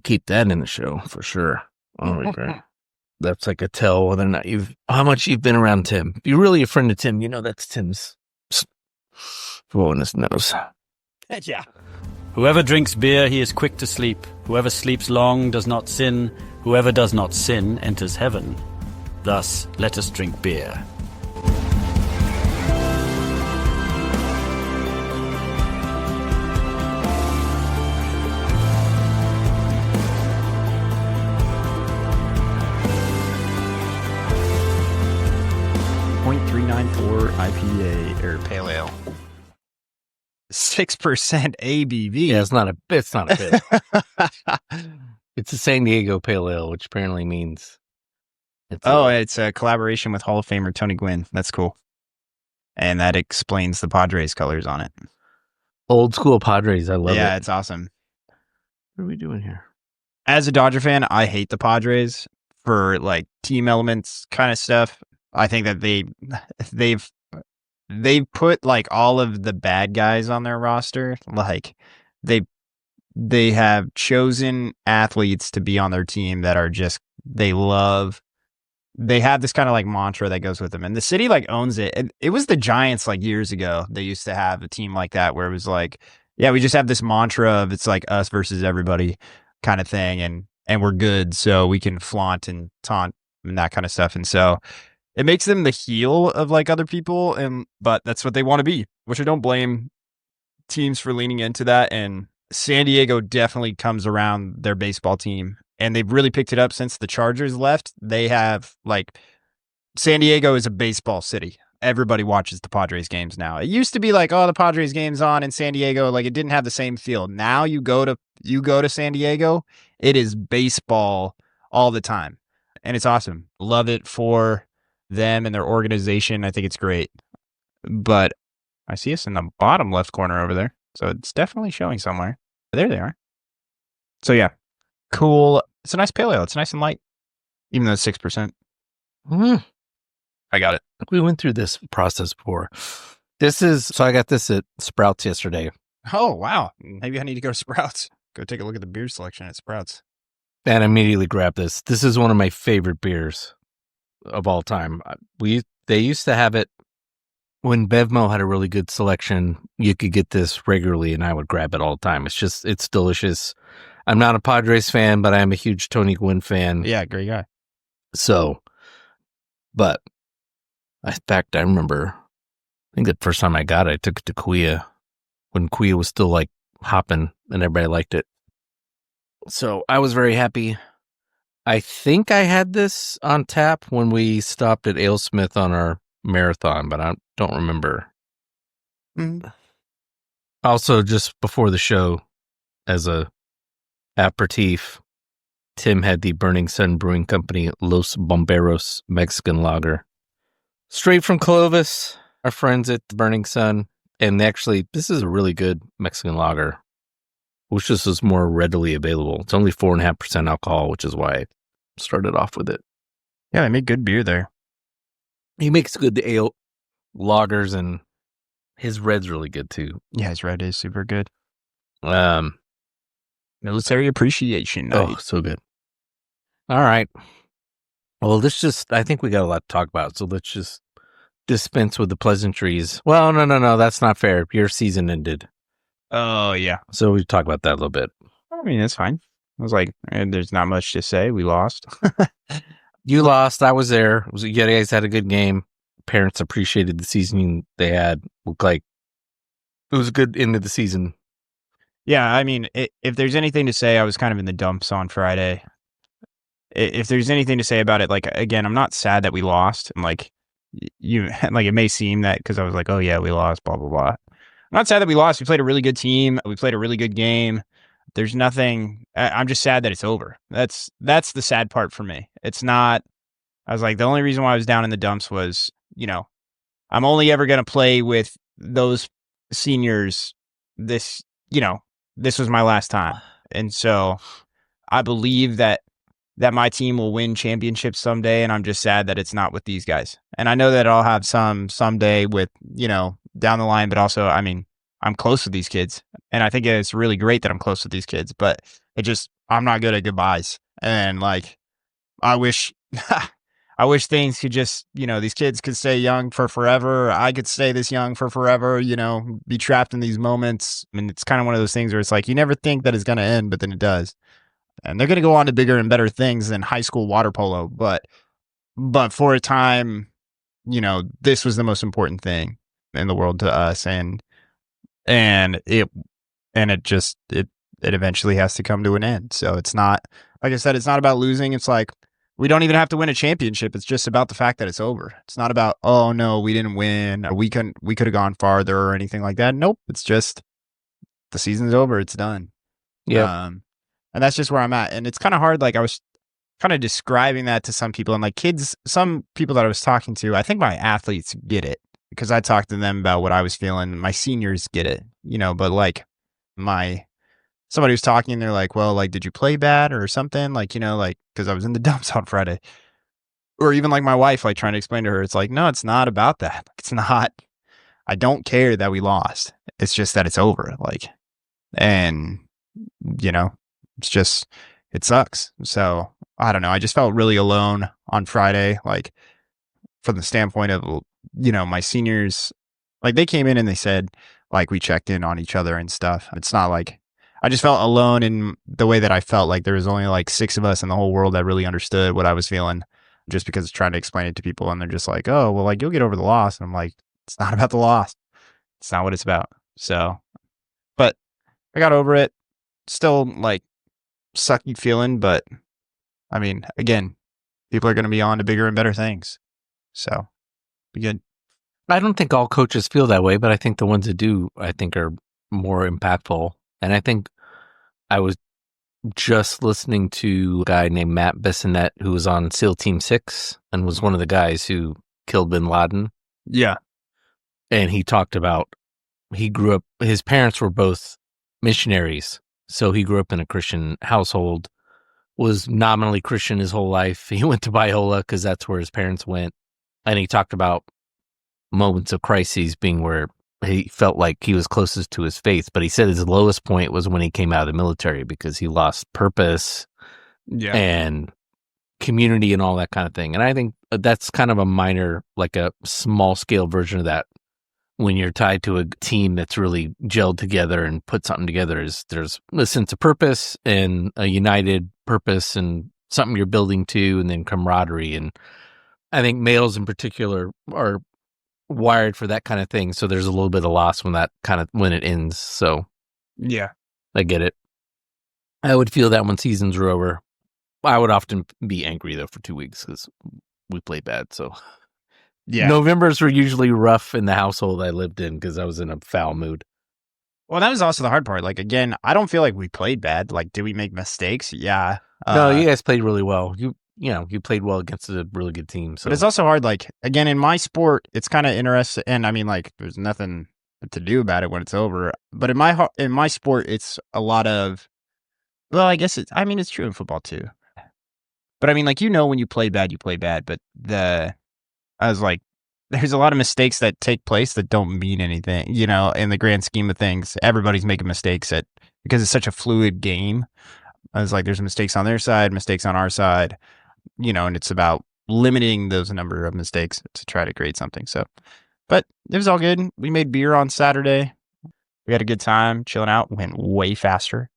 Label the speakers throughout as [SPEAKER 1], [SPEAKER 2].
[SPEAKER 1] Keep that in the show for sure. Oh, great. That's like a tell whether or not how much you've been around Tim. If you're really a friend of Tim, you know that's Tim's blowing his nose.
[SPEAKER 2] Yeah. Whoever drinks beer, he is quick to sleep. Whoever sleeps long does not sin. Whoever does not sin enters heaven. Thus, let us drink beer.
[SPEAKER 3] .394 IPA or pale ale. 6% ABV.
[SPEAKER 1] Yeah, it's not a bit. It's a San Diego Pale Ale, which apparently means
[SPEAKER 3] it's a collaboration with Hall of Famer Tony Gwynn. That's cool. And that explains the Padres colors on it.
[SPEAKER 1] Old school Padres. I love it.
[SPEAKER 3] Yeah, it's awesome.
[SPEAKER 1] What are we doing here?
[SPEAKER 3] As a Dodger fan, I hate the Padres for like team elements kind of stuff. I think that they've put like all of the bad guys on their roster. Like they have chosen athletes to be on their team that are just they have this kind of like mantra that goes with them, and the city like owns it. It was the Giants like years ago. They used to have a team like that where it was like, yeah, we just have this mantra of it's like us versus everybody kind of thing, and we're good, so we can flaunt and taunt and that kind of stuff, and so. It makes them the heel of like other people, but that's what they want to be, which I don't blame teams for leaning into that. And San Diego definitely comes around their baseball team, and they've really picked it up since the Chargers left. They have like San Diego is a baseball city. Everybody watches the Padres games now. It used to be like, oh, the Padres game's on in San Diego, like it didn't have the same feel. Now you go to San Diego, it is baseball all the time, and it's awesome. Love it for them and their organization. I think it's great, but I see us in the bottom left corner over there, so it's definitely showing somewhere. There they are. So yeah, cool. It's a nice pale ale. It's nice and light, even though it's 6%. I got it.
[SPEAKER 1] We went through this process before. I got this at Sprouts yesterday.
[SPEAKER 3] Oh wow, maybe I need to go to Sprouts. Go take a look at the beer selection at Sprouts.
[SPEAKER 1] And immediately grabbed this. This is one of my favorite beers of all time. They used to have it when Bevmo had a really good selection. You could get this regularly, and I would grab it all the time. It's delicious. I'm not a Padres fan, but I am a huge Tony Gwynn fan.
[SPEAKER 3] Yeah, great guy.
[SPEAKER 1] So, but in fact, I remember. I think the first time I got it, I took it to Kuya when Kuya was still like hopping, and everybody liked it. So I was very happy. I think I had this on tap when we stopped at Alesmith on our marathon, but I don't remember. Mm-hmm. Also, just before the show, as a aperitif, Tim had the Burning Sun Brewing Company Los Bomberos Mexican Lager. Straight from Clovis, our friends at the Burning Sun. And actually, this is a really good Mexican lager, which just is more readily available. It's only 4.5% alcohol, which is why I started off with it.
[SPEAKER 3] Yeah, they make good beer there.
[SPEAKER 1] He makes good ale lagers, and his red's really good too.
[SPEAKER 3] Yeah, his red is super good. Military Appreciation Night.
[SPEAKER 1] Oh, so good. All right. Well, I think we got a lot to talk about, so let's just dispense with the pleasantries. Well, no, that's not fair. Your season ended.
[SPEAKER 3] Oh, yeah.
[SPEAKER 1] So we talk about that a little bit.
[SPEAKER 3] I mean, that's fine. I was like, there's not much to say. We lost.
[SPEAKER 1] You lost. I was there. You guys had a good game. Parents appreciated the season they had. Looked like it was a good end of the season.
[SPEAKER 3] Yeah, I mean, if there's anything to say, I was kind of in the dumps on Friday. If there's anything to say about it, like, again, I'm not sad that we lost. I'm like, it may seem that because I was like, oh yeah, we lost, blah, blah, blah. I'm not sad that we lost. We played a really good team. We played a really good game. There's nothing. I'm just sad that it's over. That's the sad part for me. It's not. I was like, the only reason why I was down in the dumps was, I'm only ever going to play with those seniors. This was my last time. And so I believe that my team will win championships someday. And I'm just sad that it's not with these guys. And I know that I'll have some someday with, down the line. But also, I mean, I'm close with these kids. And I think it's really great that I'm close with these kids, but I'm not good at goodbyes. And like, I wish, I wish things could just, these kids could stay young for forever. I could stay this young for forever, be trapped in these moments. I mean, it's kind of one of those things where it's like, you never think that it's going to end, but then it does. And they're going to go on to bigger and better things than high school water polo. But for a time, this was the most important thing in the world to us. And it eventually has to come to an end. So it's not, like I said, it's not about losing. It's like, we don't even have to win a championship. It's just about the fact that it's over. It's not about, oh no, we didn't win, or we could have gone farther or anything like that. Nope. It's just the season's over. It's done.
[SPEAKER 1] Yeah.
[SPEAKER 3] And that's just where I'm at. And it's kind of hard. Like I was kind of describing that to some people, and like some people that I was talking to, I think my athletes get it because I talked to them about what I was feeling. My seniors get it, but like somebody was talking and they're like, well, like, did you play bad or something? Like, like, because I was in the dumps on Friday. Or even like my wife, like trying to explain to her, it's like, no, it's not about that. It's not, I don't care that we lost. It's just that it's over. Like, and, it's just, it sucks. So I don't know. I just felt really alone on Friday, like from the standpoint of, my seniors, like they came in and they said, like, we checked in on each other and stuff. It's not like, I just felt alone in the way that I felt like there was only like 6 of us in the whole world that really understood what I was feeling, just because trying to explain it to people. And they're just like, oh, well, like you'll get over the loss. And I'm like, it's not about the loss. It's not what it's about. So, but I got over it. Still like sucky feeling, but I mean, again, people are going to be on to bigger and better things. So be good.
[SPEAKER 1] I don't think all coaches feel that way, but I think the ones that do, I think are more impactful. And I think I was just listening to a guy named Matt Bissonette who was on SEAL Team 6 and was one of the guys who killed bin Laden.
[SPEAKER 3] Yeah.
[SPEAKER 1] And he talked about, he grew up, his parents were both missionaries. So he grew up in a Christian household, was nominally Christian his whole life. He went to Biola because that's where his parents went. And he talked about moments of crises being where he felt like he was closest to his faith, but he said his lowest point was when he came out of the military because he lost purpose and community and all that kind of thing. And I think that's kind of a minor, like a small scale version of that. When you're tied to a team that's really gelled together and put something together, there's a sense of purpose and a united purpose and something you're building to, and then camaraderie. And I think males in particular are wired for that kind of thing. So there's a little bit of loss when it ends. So
[SPEAKER 3] yeah,
[SPEAKER 1] I get it. I would feel that when seasons are over. I would often be angry though for 2 weeks because we played bad. So yeah, Novembers were usually rough in the household I lived in because I was in a foul mood.
[SPEAKER 3] Well, that was also the hard part. Like, again, I don't feel like we played bad. Like, did we make mistakes? Yeah.
[SPEAKER 1] No, you guys played really well. You played well against a really good team. So.
[SPEAKER 3] But it's also hard. Like, again, in my sport, it's kind of interesting. And I mean, like, there's nothing to do about it when it's over. But in my sport, it's a lot of, well, I guess it's true in football too. But I mean, like, when you play bad, you play bad. But I was like, there's a lot of mistakes that take place that don't mean anything, in the grand scheme of things. Everybody's making mistakes because it's such a fluid game. I was like, there's mistakes on their side, mistakes on our side, and it's about limiting those number of mistakes to try to create something. So, but it was all good. We made beer on Saturday. We had a good time chilling out. Went way faster.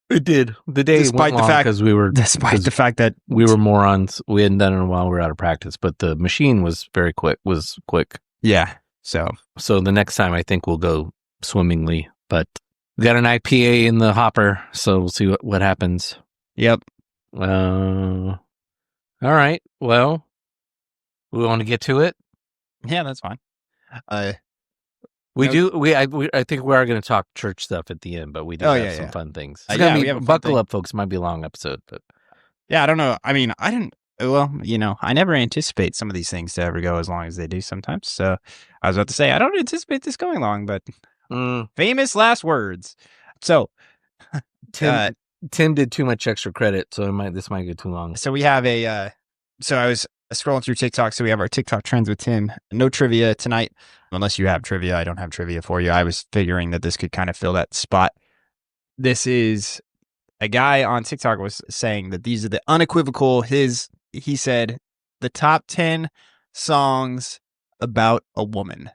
[SPEAKER 1] It did. The day
[SPEAKER 3] despite
[SPEAKER 1] went long because we were,
[SPEAKER 3] despite the fact that
[SPEAKER 1] we were morons. We hadn't done it in a while. We were out of practice, but the machine was very quick.
[SPEAKER 3] Yeah. So
[SPEAKER 1] the next time I think we'll go swimmingly. But we got an IPA in the hopper, so we'll see what happens.
[SPEAKER 3] Yep.
[SPEAKER 1] All right. Well, we want to get to it.
[SPEAKER 3] Yeah, that's fine.
[SPEAKER 1] I think we are going to talk church stuff at the end, but we do have some fun things. We have buckle up, folks. It might be a long episode, but
[SPEAKER 3] yeah, I don't know. I mean, I never anticipate some of these things to ever go as long as they do sometimes. So I was about to say, I don't anticipate this going long, but famous last words. So
[SPEAKER 1] Tim did too much extra credit, so this might go too long.
[SPEAKER 3] So we have so I was scrolling through TikTok, so we have our TikTok trends with Tim. No trivia tonight, unless you have trivia. I don't have trivia for you. I was figuring that this could kind of fill that spot. This is a guy on TikTok was saying that these are the unequivocal. He said the top 10 songs about a woman.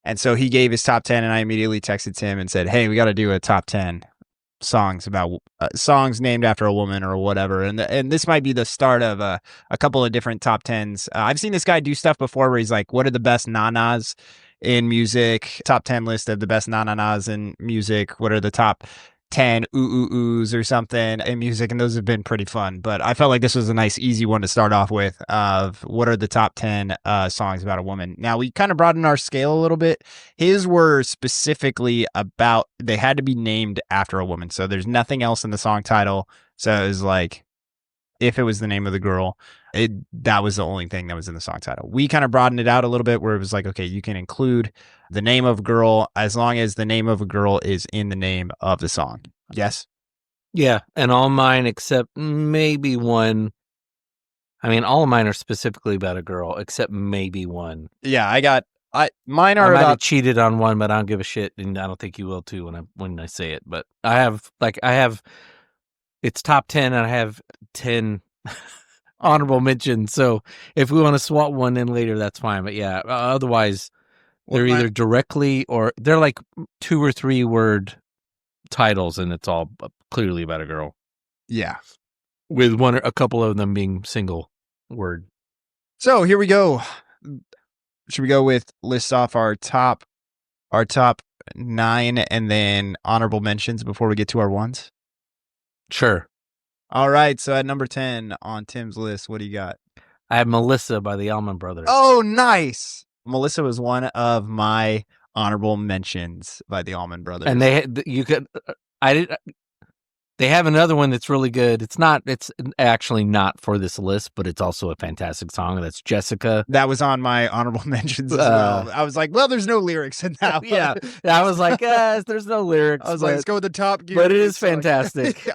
[SPEAKER 3] And so he gave his top 10, and I immediately texted Tim and said, hey, we got to do a top 10 songs about songs named after a woman or whatever. And this might be the start of a couple of different top 10s. I've seen this guy do stuff before where he's like, what are the best nanas in music? Top 10 list of the best nanas in music. What are the top 10 oohs or something in music? And those have been pretty fun, but I felt like this was a nice easy one to start off with, of what are the top 10 songs about a woman. Now we kind of broadened our scale a little bit. His were specifically about, they had to be named after a woman, so there's nothing else in the song title. So it was like, if it was the name of the girl, that was the only thing that was in the song title. We kind of broadened it out a little bit where it was like, okay, you can include the name of a girl as long as the name of a girl is in the name of the song. Yes?
[SPEAKER 1] Yeah, and all mine except maybe one. I mean, all of mine are specifically about a girl, except maybe one.
[SPEAKER 3] Yeah, mine are
[SPEAKER 1] I might have
[SPEAKER 3] about
[SPEAKER 1] cheated on one, but I don't give a shit, and I don't think you will too when I say it. But I have it's top 10, and I have 10 honorable mentions. So if we want to swap one in later, that's fine. But yeah, otherwise they're either directly or they're like 2 or 3 word titles, and it's all clearly about a girl.
[SPEAKER 3] Yeah,
[SPEAKER 1] with a couple of them being single word.
[SPEAKER 3] So here we go. Should we go with list off our top 9 and then honorable mentions before we get to our ones?
[SPEAKER 1] Sure.
[SPEAKER 3] All right. So at number 10 on Tim's list, what do you got?
[SPEAKER 1] I have Melissa by the Allman Brothers.
[SPEAKER 3] Oh, nice. Melissa was one of my honorable mentions by the Allman Brothers.
[SPEAKER 1] And they have another one that's really good. It's actually not for this list, but it's also a fantastic song. That's Jessica.
[SPEAKER 3] That was on my honorable mentions as well. I was like, well, there's no lyrics in that one.
[SPEAKER 1] Yeah. I was like, there's no lyrics.
[SPEAKER 3] I was like, let's go with the Top Gear.
[SPEAKER 1] But it is fantastic.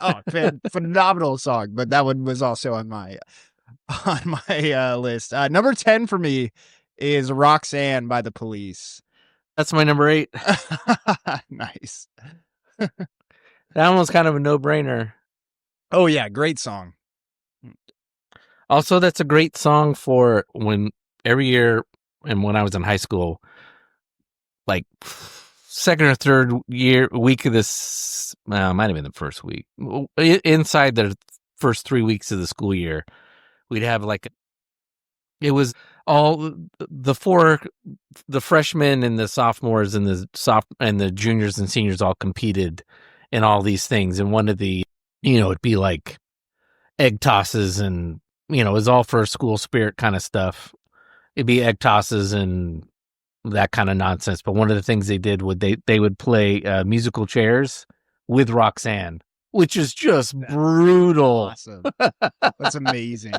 [SPEAKER 3] Phenomenal song. But that one was also on my list. Number 10 for me is Roxanne by the Police.
[SPEAKER 1] That's my number 8.
[SPEAKER 3] Nice.
[SPEAKER 1] That one was kind of a no-brainer.
[SPEAKER 3] Oh, yeah. Great song.
[SPEAKER 1] Also, that's a great song for when every year, and when I was in high school, like second or third week of this, might have been the first week, inside the first 3 weeks of the school year, we'd have it was all the freshmen and the sophomores and the juniors and seniors all competed in all these things. And one of the, it'd be like egg tosses and, it was all for school spirit kind of stuff. It'd be egg tosses and that kind of nonsense. But one of the things they did they would play musical chairs with Roxanne, which is just brutal.
[SPEAKER 3] Awesome. That's amazing.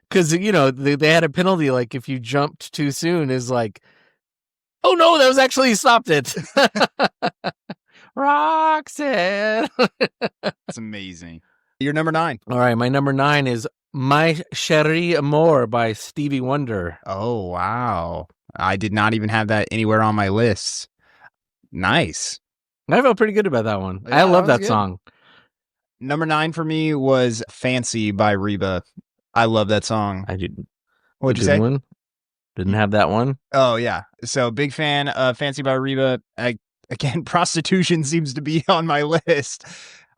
[SPEAKER 1] Because, they had a penalty, like if you jumped too soon is like, oh no, that was actually, you stopped it. Roxanne.
[SPEAKER 3] That's amazing. You're number 9.
[SPEAKER 1] All right, my number 9 is My Cherie Amour by Stevie Wonder.
[SPEAKER 3] Oh, wow. I did not even have that anywhere on my list. Nice.
[SPEAKER 1] I felt pretty good about that one.
[SPEAKER 3] Yeah,
[SPEAKER 1] I love that
[SPEAKER 3] good.
[SPEAKER 1] song.
[SPEAKER 3] Number 9 for me was Fancy by Reba. I love that song.
[SPEAKER 1] I didn't.
[SPEAKER 3] What'd you say?
[SPEAKER 1] Didn't have that one.
[SPEAKER 3] Oh, yeah. So big fan of Fancy by Reba. Again, prostitution seems to be on my list.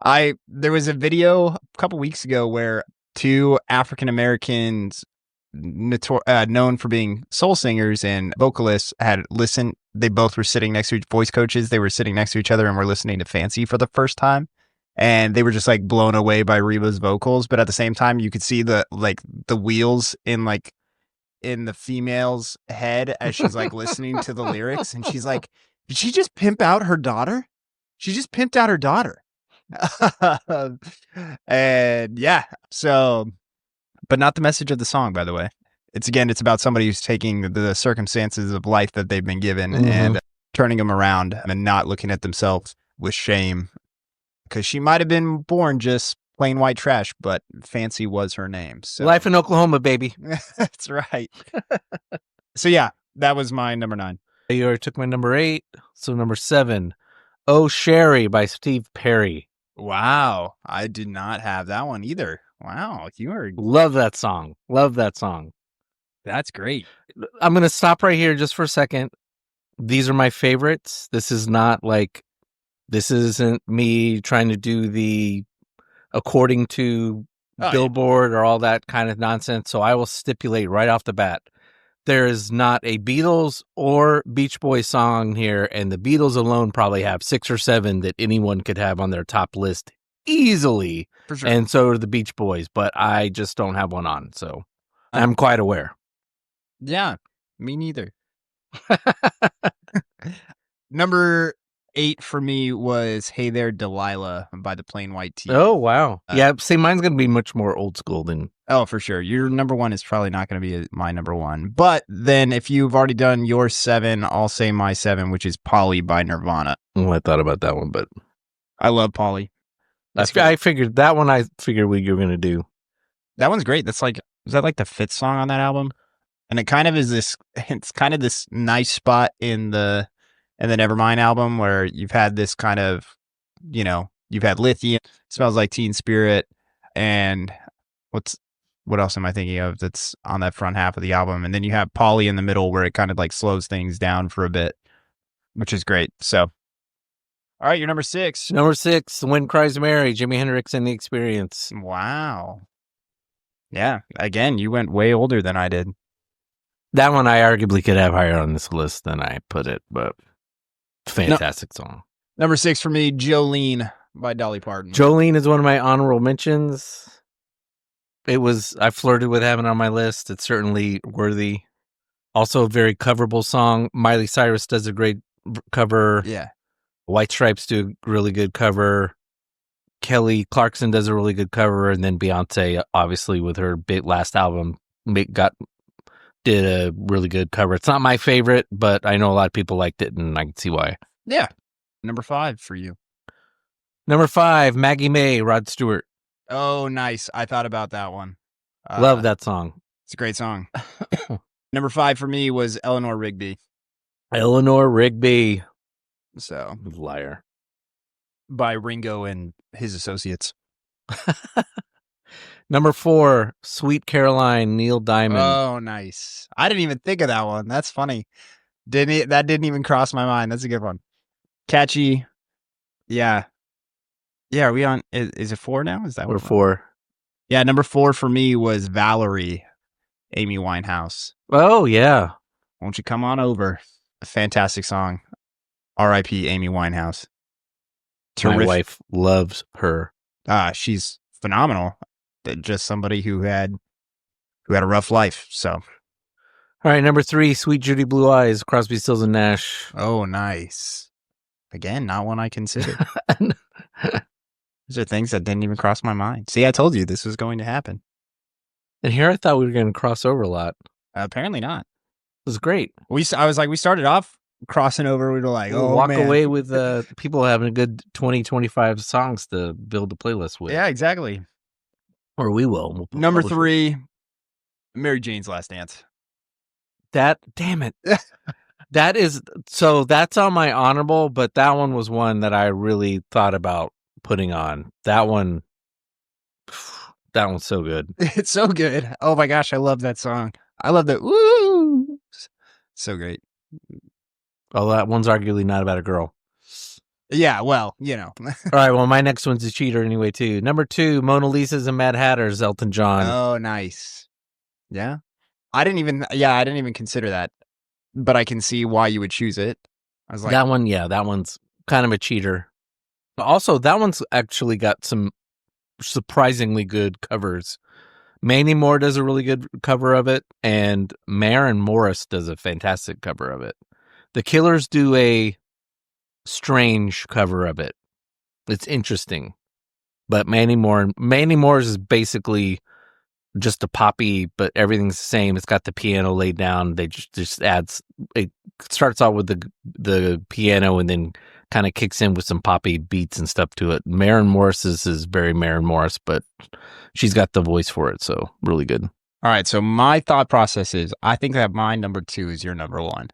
[SPEAKER 3] There was a video a couple weeks ago where 2 African Americans known for being soul singers and vocalists had listened. They both were sitting next to voice coaches. They were sitting next to each other and were listening to Fancy for the first time. And they were just like blown away by Reba's vocals. But at the same time, you could see the wheels in the female's head as she's like listening to the lyrics. And she's like, did she just pimp out her daughter? She just pimped out her daughter. And yeah, so, but not the message of the song, by the way. It's about somebody who's taking the circumstances of life that they've been given and turning them around and not looking at themselves with shame. Because she might have been born just plain white trash, but Fancy was her name. So
[SPEAKER 1] Life in Oklahoma, baby.
[SPEAKER 3] that's right. So yeah, that was my number 9.
[SPEAKER 1] You already took my number 8. So number 7, Oh Sherry by Steve Perry.
[SPEAKER 3] Wow, I did not have that one either. Wow, you are.
[SPEAKER 1] Love that song. Love that song.
[SPEAKER 3] That's great.
[SPEAKER 1] I'm going to stop right here just for a second. These are my favorites. This isn't me trying to do the according to Billboard or all that kind of nonsense. So I will stipulate right off the bat. There is not a Beatles or Beach Boys song here, and the Beatles alone probably have 6 or 7 that anyone could have on their top list easily.
[SPEAKER 3] For sure.
[SPEAKER 1] And so are the Beach Boys, but I just don't have one on. So I'm quite aware.
[SPEAKER 3] Yeah, me neither. Number 8 for me was Hey There, Delilah by the Plain White T's.
[SPEAKER 1] Oh, wow. Yeah, see, mine's going to be much more old school than...
[SPEAKER 3] Oh, for sure. Your number 1 is probably not going to be my number 1. But then if you've already done your 7, I'll say my 7, which is Polly by Nirvana.
[SPEAKER 1] Oh, I thought about that one, but...
[SPEAKER 3] I love Polly.
[SPEAKER 1] I figured that one, you were going to do.
[SPEAKER 3] That one's great. Is that like the 5th song on that album? And it kind of is it's kind of this nice spot in the Nevermind album where you've had this kind of, you've had Lithium, Smells Like Teen Spirit, and what else am I thinking of that's on that front half of the album? And then you have Polly in the middle where it kind of like slows things down for a bit, which is great. So, all right, you're number 6.
[SPEAKER 1] Number 6, The Wind Cries Mary, Jimi Hendrix and the Experience.
[SPEAKER 3] Wow. Yeah, again, you went way older than I did.
[SPEAKER 1] That one I arguably could have higher on this list than I put it, but fantastic song.
[SPEAKER 3] Number 6 for me, Jolene by Dolly Parton.
[SPEAKER 1] Jolene is one of my honorable mentions. I flirted with having it on my list. It's certainly worthy. Also a very coverable song. Miley Cyrus does a great cover.
[SPEAKER 3] Yeah.
[SPEAKER 1] White Stripes do a really good cover. Kelly Clarkson does a really good cover. And then Beyonce, obviously, with her big last album, did a really good cover. It's not my favorite, but I know a lot of people liked it, and I can see why.
[SPEAKER 3] Yeah. Number 5 for you.
[SPEAKER 1] Number 5, Maggie May, Rod Stewart.
[SPEAKER 3] Oh, nice. I thought about that one.
[SPEAKER 1] Love that song.
[SPEAKER 3] It's a great song. Number 5 for me was Eleanor Rigby.
[SPEAKER 1] Eleanor Rigby.
[SPEAKER 3] So,
[SPEAKER 1] liar.
[SPEAKER 3] By Ringo and his associates.
[SPEAKER 1] Number 4, Sweet Caroline, Neil Diamond.
[SPEAKER 3] Oh, nice. I didn't even think of that one. That's funny. That didn't even cross my mind. That's a good one. Catchy. Yeah. Yeah, are we on? Is it 4 now? Is that
[SPEAKER 1] We're 4.
[SPEAKER 3] Yeah, number 4 for me was Valerie, Amy Winehouse.
[SPEAKER 1] Oh, yeah.
[SPEAKER 3] Won't you come on over? A fantastic song. R.I.P. Amy Winehouse.
[SPEAKER 1] My wife loves her.
[SPEAKER 3] She's phenomenal. Just somebody who had a rough life. So,
[SPEAKER 1] all right, number 3, Sweet Judy Blue Eyes, Crosby, Stills and Nash.
[SPEAKER 3] Oh, nice. Again, not one I considered. These are things that didn't even cross my mind. See, I told you this was going to happen.
[SPEAKER 1] And here I thought we were going to cross over a lot.
[SPEAKER 3] Apparently not.
[SPEAKER 1] It was great.
[SPEAKER 3] We started off crossing over. We were like,
[SPEAKER 1] we'll walk away with people having a good 20, 25 songs to build a playlist with.
[SPEAKER 3] Yeah, exactly.
[SPEAKER 1] Or we will.
[SPEAKER 3] Number 3, Mary Jane's Last Dance.
[SPEAKER 1] Damn it. That's on my honorable, but that one was one that I really thought about putting on. That one's so good.
[SPEAKER 3] It's so good. Oh my gosh, I love that song. I love that. Woo! So great.
[SPEAKER 1] Oh, that one's arguably not about a girl.
[SPEAKER 3] Yeah, well,
[SPEAKER 1] All right, well, my next one's a cheater anyway, too. Number 2, Mona Lisa's and Mad Hatters, Elton John.
[SPEAKER 3] Oh, nice. Yeah. I didn't even consider that, but I can see why you would choose it. I was like,
[SPEAKER 1] that one's kind of a cheater. Also, that one's actually got some surprisingly good covers. Mandy Moore does a really good cover of it, and Maren Morris does a fantastic cover of it. The Killers do a strange cover of it. It's interesting. But Mandy Moore's is basically just a poppy, but everything's the same. It's got the piano laid down. They just adds, it starts out with the piano and then kind of kicks in with some poppy beats and stuff to it. Maren Morris is very Maren Morris, but she's got the voice for it, so really good.
[SPEAKER 3] All right, so my thought process is I think that my number 2 is your number 1.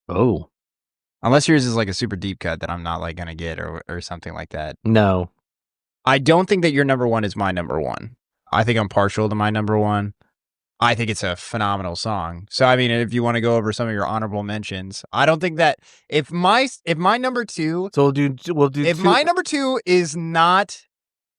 [SPEAKER 1] Oh.
[SPEAKER 3] Unless yours is like a super deep cut that I'm not like going to get or something like that.
[SPEAKER 1] No.
[SPEAKER 3] I don't think that your number 1 is my number 1. I think I'm partial to my number 1. I think it's a phenomenal song. So, I mean, if you want to go over some of your honorable mentions, I don't think that if my number 2,
[SPEAKER 1] so we'll do
[SPEAKER 3] if
[SPEAKER 1] two.
[SPEAKER 3] my number 2 is not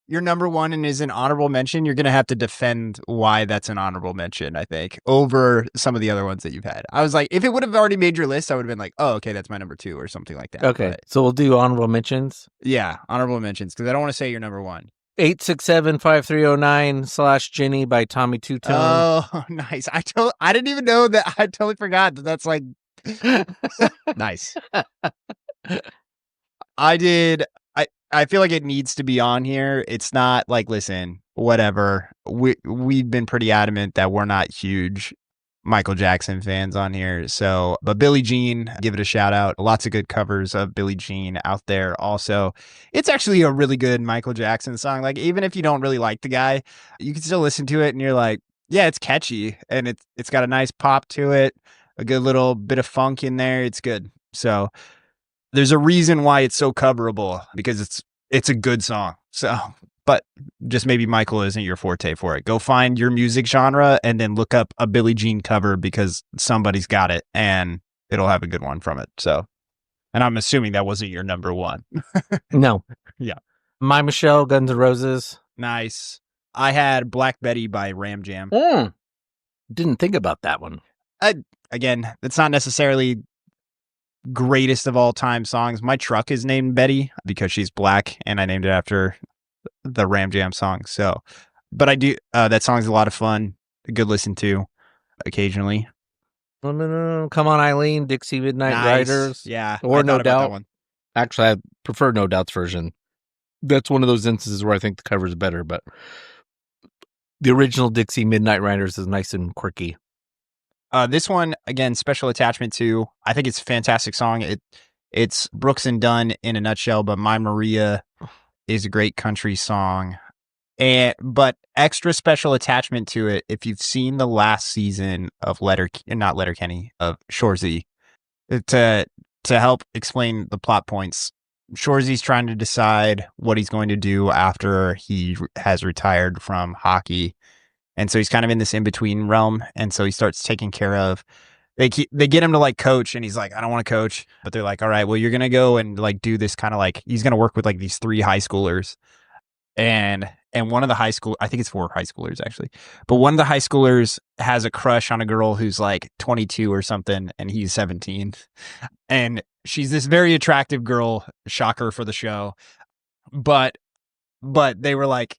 [SPEAKER 3] your number 1 and is an honorable mention, you're going to have to defend why that's an honorable mention, I think, over some of the other ones that you've had. I was like, if it would have already made your list, I would have been like, oh, okay, that's my number 2 or something like that.
[SPEAKER 1] Okay,
[SPEAKER 3] but,
[SPEAKER 1] so we'll do honorable mentions.
[SPEAKER 3] Yeah, honorable mentions, because I don't want to say your number 1.
[SPEAKER 1] 867-5309/Jenny by Tommy Two Tone.
[SPEAKER 3] Oh, nice. I didn't even know that. I totally forgot that that's like nice. I feel like it needs to be on here. It's not like, listen, whatever. We've been pretty adamant that we're not huge Michael Jackson fans on here. So, but Billie Jean, give it a shout out. Lots of good covers of Billie Jean out there. Also, it's actually a really good Michael Jackson song. Like, even if you don't really like the guy, you can still listen to it and you're like, yeah, it's catchy and it's got a nice pop to it, a good little bit of funk in there. It's good. So there's a reason why it's so coverable, because it's a good song. So, but just maybe Michael isn't your forte for it. Go find your music genre and then look up a Billie Jean cover, because somebody's got it and it'll have a good one from it. So, and I'm assuming that wasn't your number 1.
[SPEAKER 1] No.
[SPEAKER 3] Yeah.
[SPEAKER 1] My Michelle, Guns N' Roses.
[SPEAKER 3] Nice. I had Black Betty by Ram Jam.
[SPEAKER 1] Didn't think about that one.
[SPEAKER 3] Again, it's not necessarily greatest of all time songs. My truck is named Betty because she's black, and I named it after the Ram Jam song. So, but I do, that song's a lot of fun, a good listen to occasionally.
[SPEAKER 1] Come on, Eileen, Dixie Midnight Riders.
[SPEAKER 3] Yeah.
[SPEAKER 1] Or No Doubt. Actually, I prefer No Doubt's version. That's one of those instances where I think the cover is better, but the original Dixie Midnight Riders is nice and quirky.
[SPEAKER 3] This one, again, Special Attachment 2. I think it's a fantastic song. It's Brooks and Dunn in a nutshell, but My Maria is a great country song. But extra special attachment to it, if you've seen the last season of of Shoresy, to help explain the plot points, Shoresy's trying to decide what he's going to do after he has retired from hockey. And so he's kind of in this in-between realm. And so he starts taking care of, they get him to like coach, and he's like, I don't want to coach. But they're like, all right, well, you're going to go and like do this kind of like, he's going to work with like these 3 high schoolers. And one of the high school, I think it's 4 high schoolers actually, but one of the high schoolers has a crush on a girl who's like 22 or something, and he's 17. And she's this very attractive girl, shocker for the show. But they were like,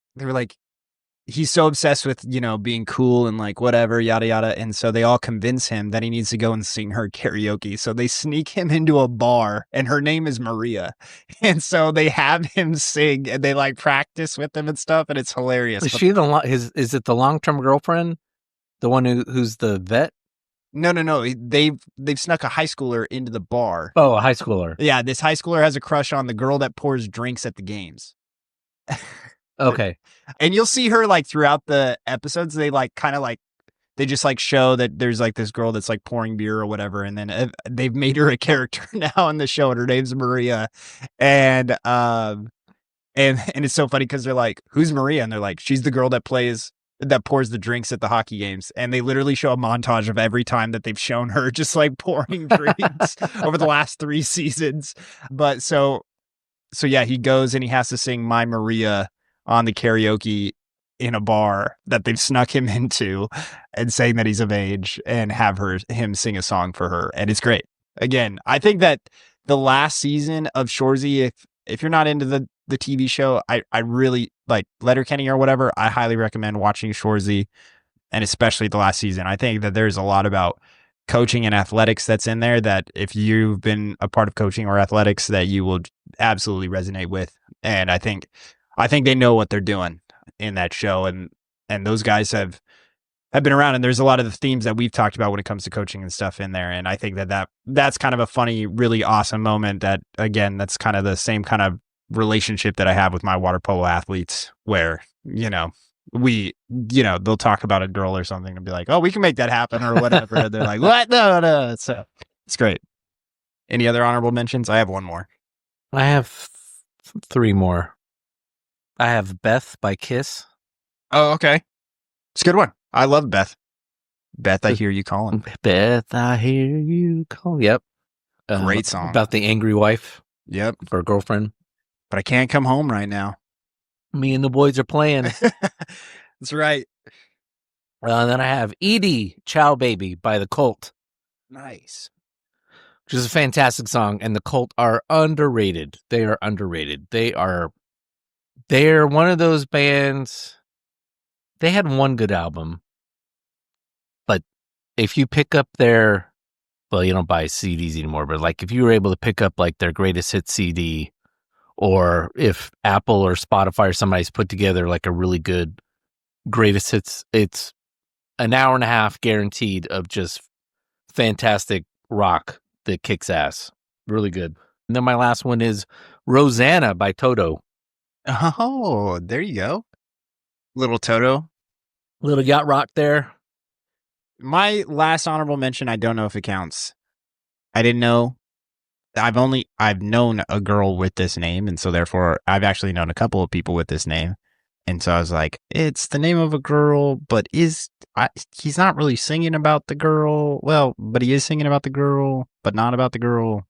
[SPEAKER 3] he's so obsessed with, being cool and like whatever, yada, yada. And so they all convince him that he needs to go and sing her karaoke. So they sneak him into a bar, and her name is Maria. And so they have him sing, and they like practice with him and stuff. And it's hilarious.
[SPEAKER 1] Is she is it the long-term girlfriend? The one who's the vet?
[SPEAKER 3] No. They've snuck a high schooler into the bar.
[SPEAKER 1] Oh, a high schooler.
[SPEAKER 3] Yeah. This high schooler has a crush on the girl that pours drinks at the games.
[SPEAKER 1] Okay.
[SPEAKER 3] And you'll see her like throughout the episodes. They like kind of like, they just like show that there's like this girl that's like pouring beer or whatever. And then they've made her a character now in the show, and her name's Maria. And it's so funny because they're like, who's Maria? And they're like, she's the girl that pours the drinks at the hockey games. And they literally show a montage of every time that they've shown her just like pouring drinks over the last 3 seasons. But so yeah, he goes and he has to sing My Maria on the karaoke in a bar that they've snuck him into, and saying that he's of age, and have him sing a song for her. And it's great. Again, I think that the last season of Shoresy, if you're not into the TV show, I really like Letterkenny or whatever, I highly recommend watching Shoresy, and especially the last season. I think that there's a lot about coaching and athletics that's in there that if you've been a part of coaching or athletics, that you will absolutely resonate with. And I think they know what they're doing in that show, and those guys have have been around, and there's a lot of the themes that we've talked about when it comes to coaching and stuff in there. And I think that's kind of a funny, really awesome moment that, again, that's kind of the same kind of relationship that I have with my water polo athletes where, they'll talk about a girl or something and be like, oh, we can make that happen or whatever. And they're like, what? No. So it's great. Any other honorable mentions? I have one more.
[SPEAKER 1] I have 3 more. I have Beth by Kiss.
[SPEAKER 3] Oh, okay. It's a good one. I love Beth. Beth, I hear you calling.
[SPEAKER 1] Beth, I hear you calling. Yep.
[SPEAKER 3] Great song.
[SPEAKER 1] About the angry wife.
[SPEAKER 3] Yep.
[SPEAKER 1] Or girlfriend.
[SPEAKER 3] But I can't come home right now.
[SPEAKER 1] Me and the boys are playing.
[SPEAKER 3] That's right.
[SPEAKER 1] And then I have Edie, Chow Baby by The Cult.
[SPEAKER 3] Nice.
[SPEAKER 1] Which is a fantastic song. And The Cult are underrated. They are underrated. They're one of those bands. They had one good album. But if you pick up their, well, you don't buy CDs anymore, but like if you were able to pick up like their greatest hit CD, or if Apple or Spotify or somebody's put together like a really good greatest hits, it's an hour and a half guaranteed of just fantastic rock that kicks ass. Really good. And then my last one is Rosanna by Toto.
[SPEAKER 3] Oh, there you go. Little Toto.
[SPEAKER 1] Little yacht rock there.
[SPEAKER 3] My last honorable mention, I don't know if it counts. I didn't know. I've known a girl with this name, and so therefore I've actually known a couple of people with this name. And so I was like, it's the name of a girl, but he's not really singing about the girl. Well, but he is singing about the girl, but not about the girl.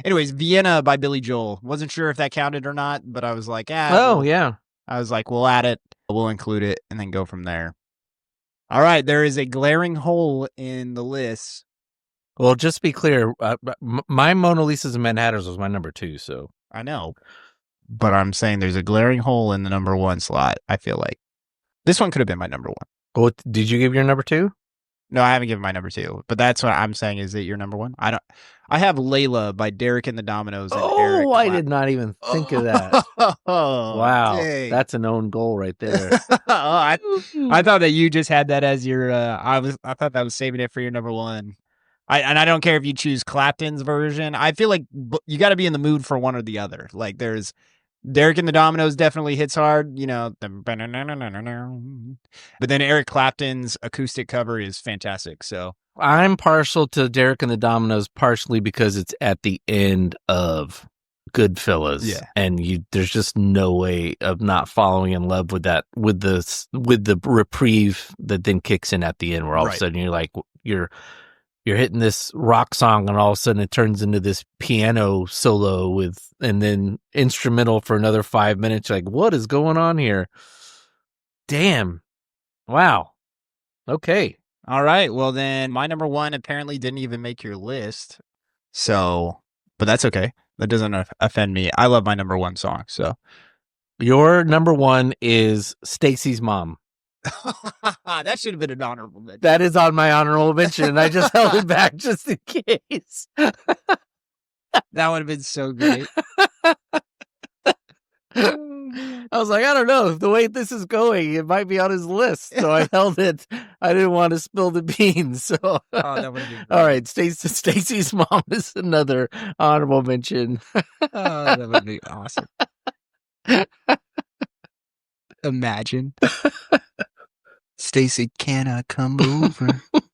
[SPEAKER 3] Anyways, Vienna by Billy Joel. Wasn't sure if that counted or not, but I was like,
[SPEAKER 1] yeah.
[SPEAKER 3] I was like, we'll add it, we'll include it, and then go from there. All right, there is a glaring hole in the list.
[SPEAKER 1] Well, just be clear, my Mona Lisa's and Manhattans was my number 2, so.
[SPEAKER 3] I know. But I'm saying there's a glaring hole in the number 1 slot, I feel like. This one could have been my number 1.
[SPEAKER 1] Well, did you give your number 2?
[SPEAKER 3] No, I haven't given my number 2. But that's what I'm saying. Is it your number 1? I have Layla by Derek and the Dominoes. And Eric
[SPEAKER 1] I did not even think of that. Wow.
[SPEAKER 3] Dang.
[SPEAKER 1] That's an own goal right there.
[SPEAKER 3] I thought that you just had that as your, I thought that was saving it for your number 1. I don't care if you choose Clapton's version. I feel like you got to be in the mood for one or the other. Like there's Derek and the Dominoes definitely hits hard, but then Eric Clapton's acoustic cover is fantastic. So
[SPEAKER 1] I'm partial to Derek and the Dominoes partially because it's at the end of Goodfellas.
[SPEAKER 3] Yeah.
[SPEAKER 1] And there's just no way of not falling in love with that, with the reprieve that then kicks in at the end where all of a sudden you're like, you're hitting this rock song and all of a sudden it turns into this piano solo and then instrumental for another 5 minutes. You're like, what is going on here? Damn. Wow. Okay.
[SPEAKER 3] All right. Well, then my number 1 apparently didn't even make your list. So, but that's okay. That doesn't offend me. I love my number 1 song. So
[SPEAKER 1] your number 1 is Stacy's Mom.
[SPEAKER 3] That should have been an honorable mention.
[SPEAKER 1] That is on my honorable mention, and I just held it back just in case.
[SPEAKER 3] That would have been so great.
[SPEAKER 1] I was like, I don't know. The way this is going, it might be on his list. So I held it. I didn't want to spill the beans. So,
[SPEAKER 3] that would have been great.
[SPEAKER 1] All right. Stacy's Mom is another honorable mention.
[SPEAKER 3] That would be awesome. Imagine. Stacy, can I come over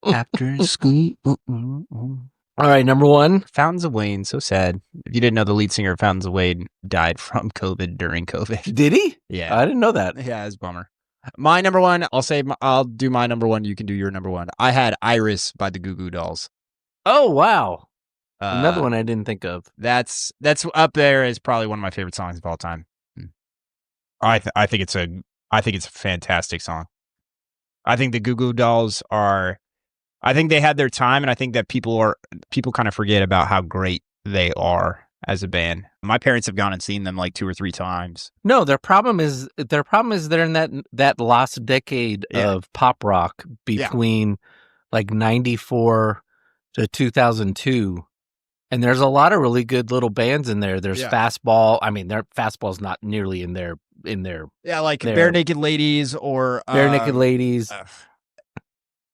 [SPEAKER 3] after school?
[SPEAKER 1] All right, number 1.
[SPEAKER 3] Fountains of Wayne, so sad. If you didn't know, the lead singer of Fountains of Wayne died from COVID during COVID.
[SPEAKER 1] Did he?
[SPEAKER 3] Yeah.
[SPEAKER 1] I didn't know that.
[SPEAKER 3] Yeah, it's a bummer. My number 1, I'll do my number 1. You can do your number 1. I had Iris by the Goo Goo Dolls.
[SPEAKER 1] Oh, wow. Another one I didn't think of.
[SPEAKER 3] That's up there as probably one of my favorite songs of all time. I think it's a fantastic song. I think the Goo Goo Dolls I think they had their time, and I think that people kind of forget about how great they are as a band. My parents have gone and seen them like 2 or 3 times.
[SPEAKER 1] No, their problem is they're in that lost decade of pop rock between like 94 to 2002. And there's a lot of really good little bands in there. There's Fastball. I mean, their Fastball's not nearly in their
[SPEAKER 3] like Bare Naked Ladies or
[SPEAKER 1] Bare Naked Ladies.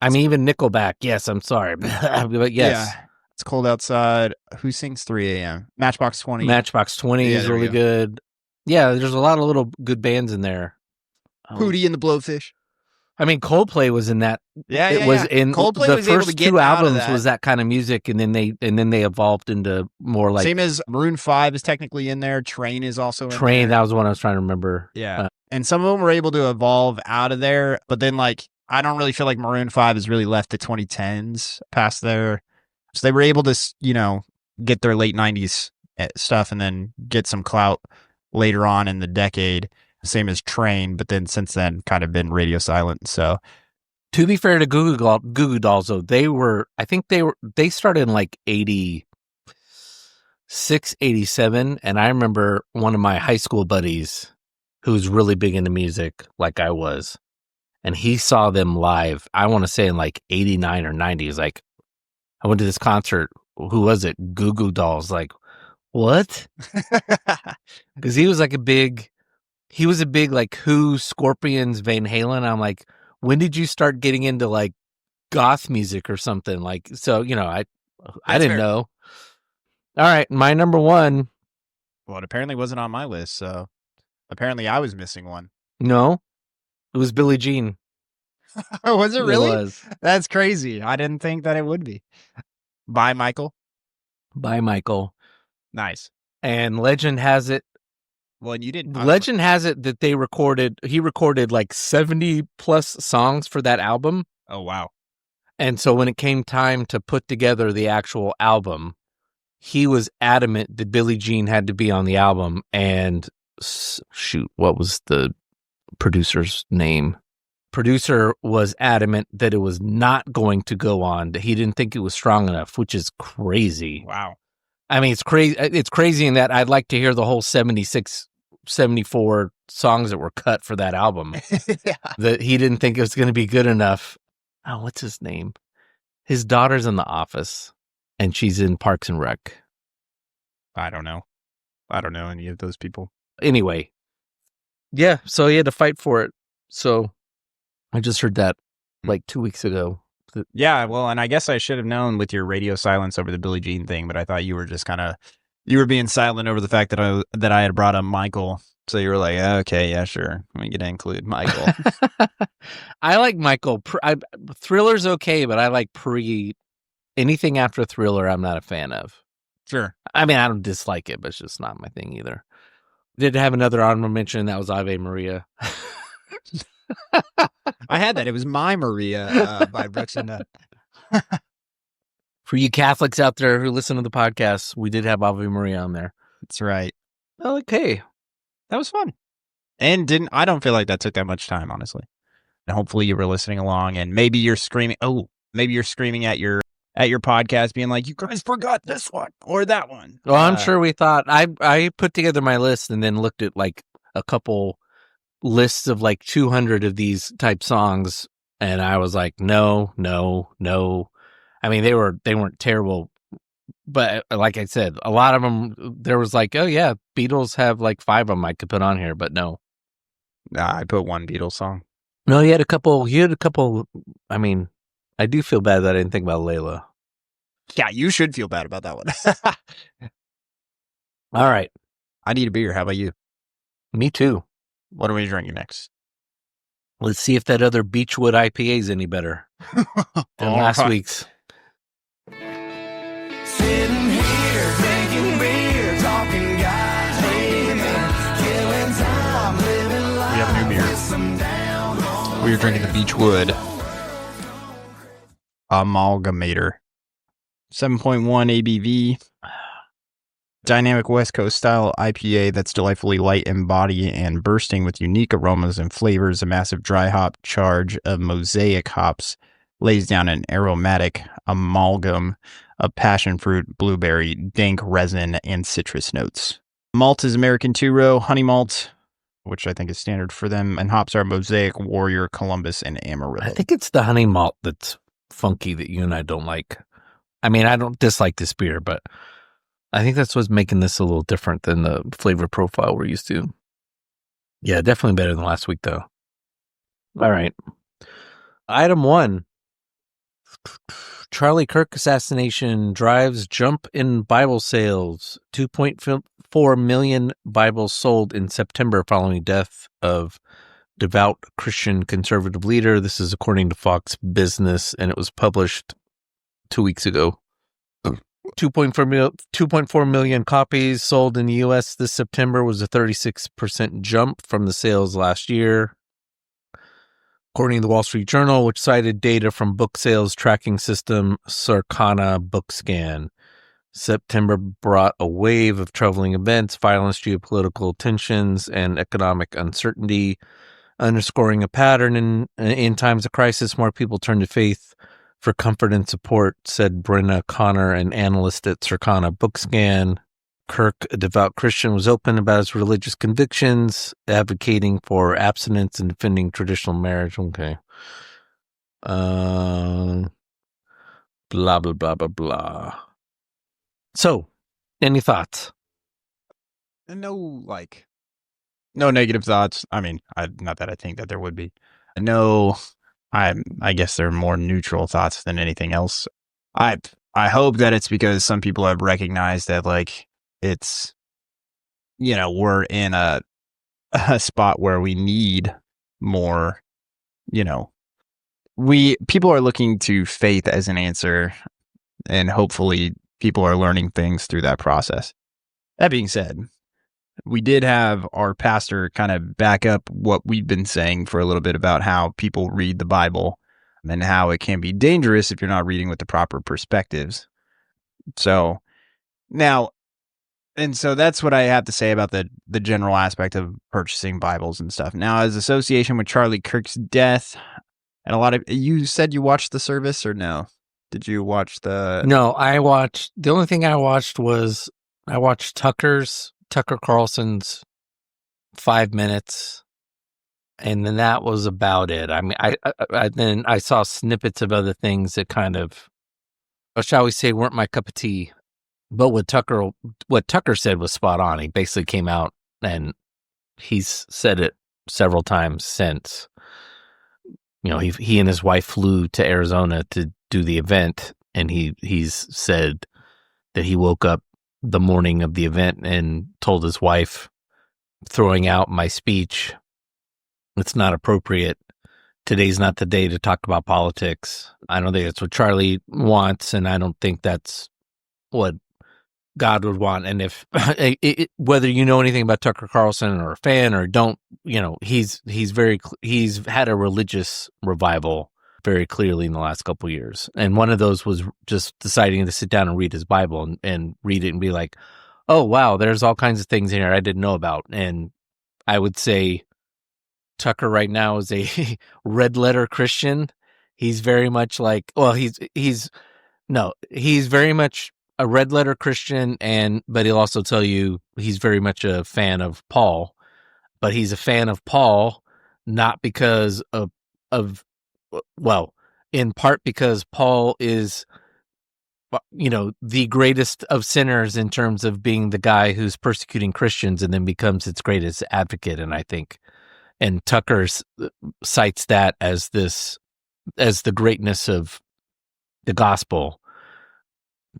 [SPEAKER 1] I mean, even Nickelback. Yes, I'm sorry. But yes.
[SPEAKER 3] Yeah. It's cold outside. Who sings 3 a.m.? Matchbox 20.
[SPEAKER 1] Matchbox 20
[SPEAKER 3] Yeah,
[SPEAKER 1] is
[SPEAKER 3] there we
[SPEAKER 1] really
[SPEAKER 3] go.
[SPEAKER 1] good. Yeah, there's a lot of little good bands in there.
[SPEAKER 3] Hootie and the Blowfish.
[SPEAKER 1] I mean, Coldplay was in that.
[SPEAKER 3] Yeah,
[SPEAKER 1] it was
[SPEAKER 3] yeah.
[SPEAKER 1] in
[SPEAKER 3] Coldplay
[SPEAKER 1] the
[SPEAKER 3] was able to
[SPEAKER 1] first
[SPEAKER 3] get
[SPEAKER 1] two
[SPEAKER 3] out of
[SPEAKER 1] albums
[SPEAKER 3] that.
[SPEAKER 1] was that kind of music, and then they evolved into more like
[SPEAKER 3] same as Maroon 5 is technically in there. Train is also in
[SPEAKER 1] Train.
[SPEAKER 3] there.
[SPEAKER 1] That was the one I was trying to remember.
[SPEAKER 3] Yeah. And some of them were able to evolve out of there, but then like I don't really feel like Maroon 5 has really left the 2010s past there. So they were able to, get their late 90s stuff and then get some clout later on in the decade, same as Train, but then since then kind of been radio silent. So
[SPEAKER 1] to be fair to Goo Goo Dolls, though, they started in like 86, 87, and I remember one of my high school buddies who was really big into music like I was, and he saw them live, I want to say in like 89 or 90. He's like, I went to this concert. Who was it? Goo Goo Dolls. Like, what? Because he was a big like Who, Scorpions, Van Halen. I'm like, when did you start getting into like goth music or something? Like, so, I didn't know. All right. My number one.
[SPEAKER 3] Well, it apparently wasn't on my list. So apparently I was missing one.
[SPEAKER 1] No, it was Billie Jean.
[SPEAKER 3] Oh, was it really?
[SPEAKER 1] It was.
[SPEAKER 3] That's crazy. I didn't think that it would be. By Michael. Nice.
[SPEAKER 1] And legend has it.
[SPEAKER 3] Well, and you didn't.
[SPEAKER 1] Legend has it that he recorded like 70 plus songs for that album.
[SPEAKER 3] Oh, wow.
[SPEAKER 1] And so when it came time to put together the actual album, he was adamant that Billie Jean had to be on the album. And shoot, what was the producer's name? Producer was adamant that it was not going to go on, that he didn't think it was strong enough, which is crazy.
[SPEAKER 3] Wow.
[SPEAKER 1] I mean, it's crazy. It's crazy in that I'd like to hear the whole 76, 74 songs that were cut for that album.
[SPEAKER 3] Yeah.
[SPEAKER 1] That he didn't think it was going to be good enough. Oh, what's his name? His daughter's in The Office, and she's in Parks and Rec.
[SPEAKER 3] I don't know any of those people.
[SPEAKER 1] Anyway, yeah, so he had to fight for it. So I just heard that like 2 weeks ago.
[SPEAKER 3] Yeah, well, and I guess I should have known with your radio silence over the Billie Jean thing, but I thought you were just you were being silent over the fact that I had brought up Michael. So you were like, okay, yeah, sure. I'm going to include Michael.
[SPEAKER 1] I like Michael. Thriller's okay, but I like anything after Thriller I'm not a fan of.
[SPEAKER 3] Sure.
[SPEAKER 1] I mean, I don't dislike it, but it's just not my thing either. Did have another honorable mention, that was Ave Maria.
[SPEAKER 3] I had that. It was My Maria by Brooks and Dunn.
[SPEAKER 1] For you Catholics out there who listen to the podcast, we did have Ave Maria on there.
[SPEAKER 3] That's right.
[SPEAKER 1] Okay.
[SPEAKER 3] That was fun. And I don't feel like that took that much time, honestly. And hopefully you were listening along, and maybe you're screaming at your podcast being like, you guys forgot this one or that one.
[SPEAKER 1] Well, I'm sure we thought, I put together my list and then looked at like a couple lists of like 200 of these type songs, and I was like, no. I mean, they weren't terrible, but like I said, a lot of them, there was like, oh yeah, Beatles have like 5 of them I could put on here, but no.
[SPEAKER 3] Nah, I put one Beatles song.
[SPEAKER 1] No, you had a couple. I mean, I do feel bad that I didn't think about Layla.
[SPEAKER 3] Yeah, you should feel bad about that one.
[SPEAKER 1] All right.
[SPEAKER 3] I need a beer. How about you?
[SPEAKER 1] Me too.
[SPEAKER 3] What are we drinking next?
[SPEAKER 1] Let's see if that other Beachwood IPA is any better than last week's.
[SPEAKER 4] Sitting here drinking beer, talking guys, killing time, living life.
[SPEAKER 3] We have a new beer. We are drinking the Beachwood Amalgamator. 7.1 ABV. Dynamic West Coast style IPA that's delightfully light in body and bursting with unique aromas and flavors. A massive dry hop charge of mosaic hops lays down an aromatic amalgam of passion fruit, blueberry, dank resin, and citrus notes. Malt is American two-row, honey malt, which I think is standard for them, and hops are Mosaic, Warrior, Columbus, and Amarillo.
[SPEAKER 1] I think it's the honey malt that's funky that you and I don't like. I mean, I don't dislike this beer, but I think that's what's making this a little different than the flavor profile we're used to. Yeah, definitely better than last week, though. All right. Item 1. Charlie Kirk assassination drives jump in Bible sales. 2.4 million Bibles sold in September following death of devout Christian conservative leader. This is according to Fox Business, and it was published 2 weeks ago. 2.4 million copies sold in the U.S. this September was a 36% jump from the sales last year. According to the Wall Street Journal, which cited data from book sales tracking system Circana BookScan, September brought a wave of troubling events, violence, geopolitical tensions, and economic uncertainty, underscoring a pattern in times of crisis. More people turn to faith for comfort and support, said Brenna Connor, an analyst at Circana BookScan. Kirk, a devout Christian, was open about his religious convictions, advocating for abstinence and defending traditional marriage. Okay. Blah, blah, blah, blah, blah. So, any thoughts?
[SPEAKER 3] No negative thoughts. I mean, not that I think that there would be. No, I guess they're more neutral thoughts than anything else. I hope that it's because some people have recognized that, like, it's, we're in a spot where we need more, people are looking to faith as an answer, and hopefully people are learning things through that process. That being said, we did have our pastor kind of back up what we've been saying for a little bit about how people read the Bible and how it can be dangerous if you're not reading with the proper perspectives. So that's what I have to say about the general aspect of purchasing Bibles and stuff. Now, as association with Charlie Kirk's death, and you said you watched the service or no? Did you watch the?
[SPEAKER 1] No, the only thing I watched was Tucker Carlson's 5 minutes, and then that was about it. I mean, then I saw snippets of other things that kind of, or shall we say, weren't my cup of tea. But what Tucker said was spot on. He basically came out and he's said it several times since. He and his wife flew to Arizona to do the event, and he's said that he woke up the morning of the event and told his wife, throwing out my speech, it's not appropriate. Today's not the day to talk about politics. I don't think that's what Charlie wants, and I don't think that's what God would want. And if whether you know anything about Tucker Carlson or a fan or don't, he's had a religious revival very clearly in the last couple of years. And one of those was just deciding to sit down and read his Bible and read it and be like, oh, wow, there's all kinds of things in here I didn't know about. And I would say Tucker right now is a red letter Christian. He's very much like, well, he's very much a red letter Christian, but he'll also tell you he's very much a fan of Paul, but he's a fan of Paul not because in part because Paul is, the greatest of sinners in terms of being the guy who's persecuting Christians and then becomes its greatest advocate. And Tucker cites that as the greatness of the gospel,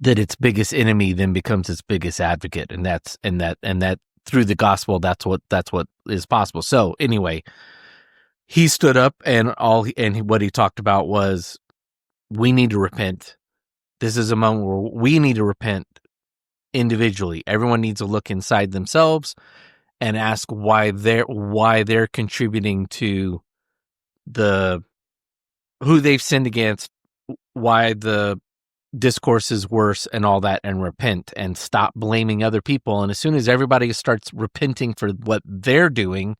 [SPEAKER 1] that its biggest enemy then becomes its biggest advocate. And that through the gospel, that's what is possible. So anyway, he stood up and what he talked about was, we need to repent. This is a moment where we need to repent individually. Everyone needs to look inside themselves and ask why they're contributing to who they've sinned against, why the discourse is worse and all that, and repent and stop blaming other people. And as soon as everybody starts repenting for what they're doing,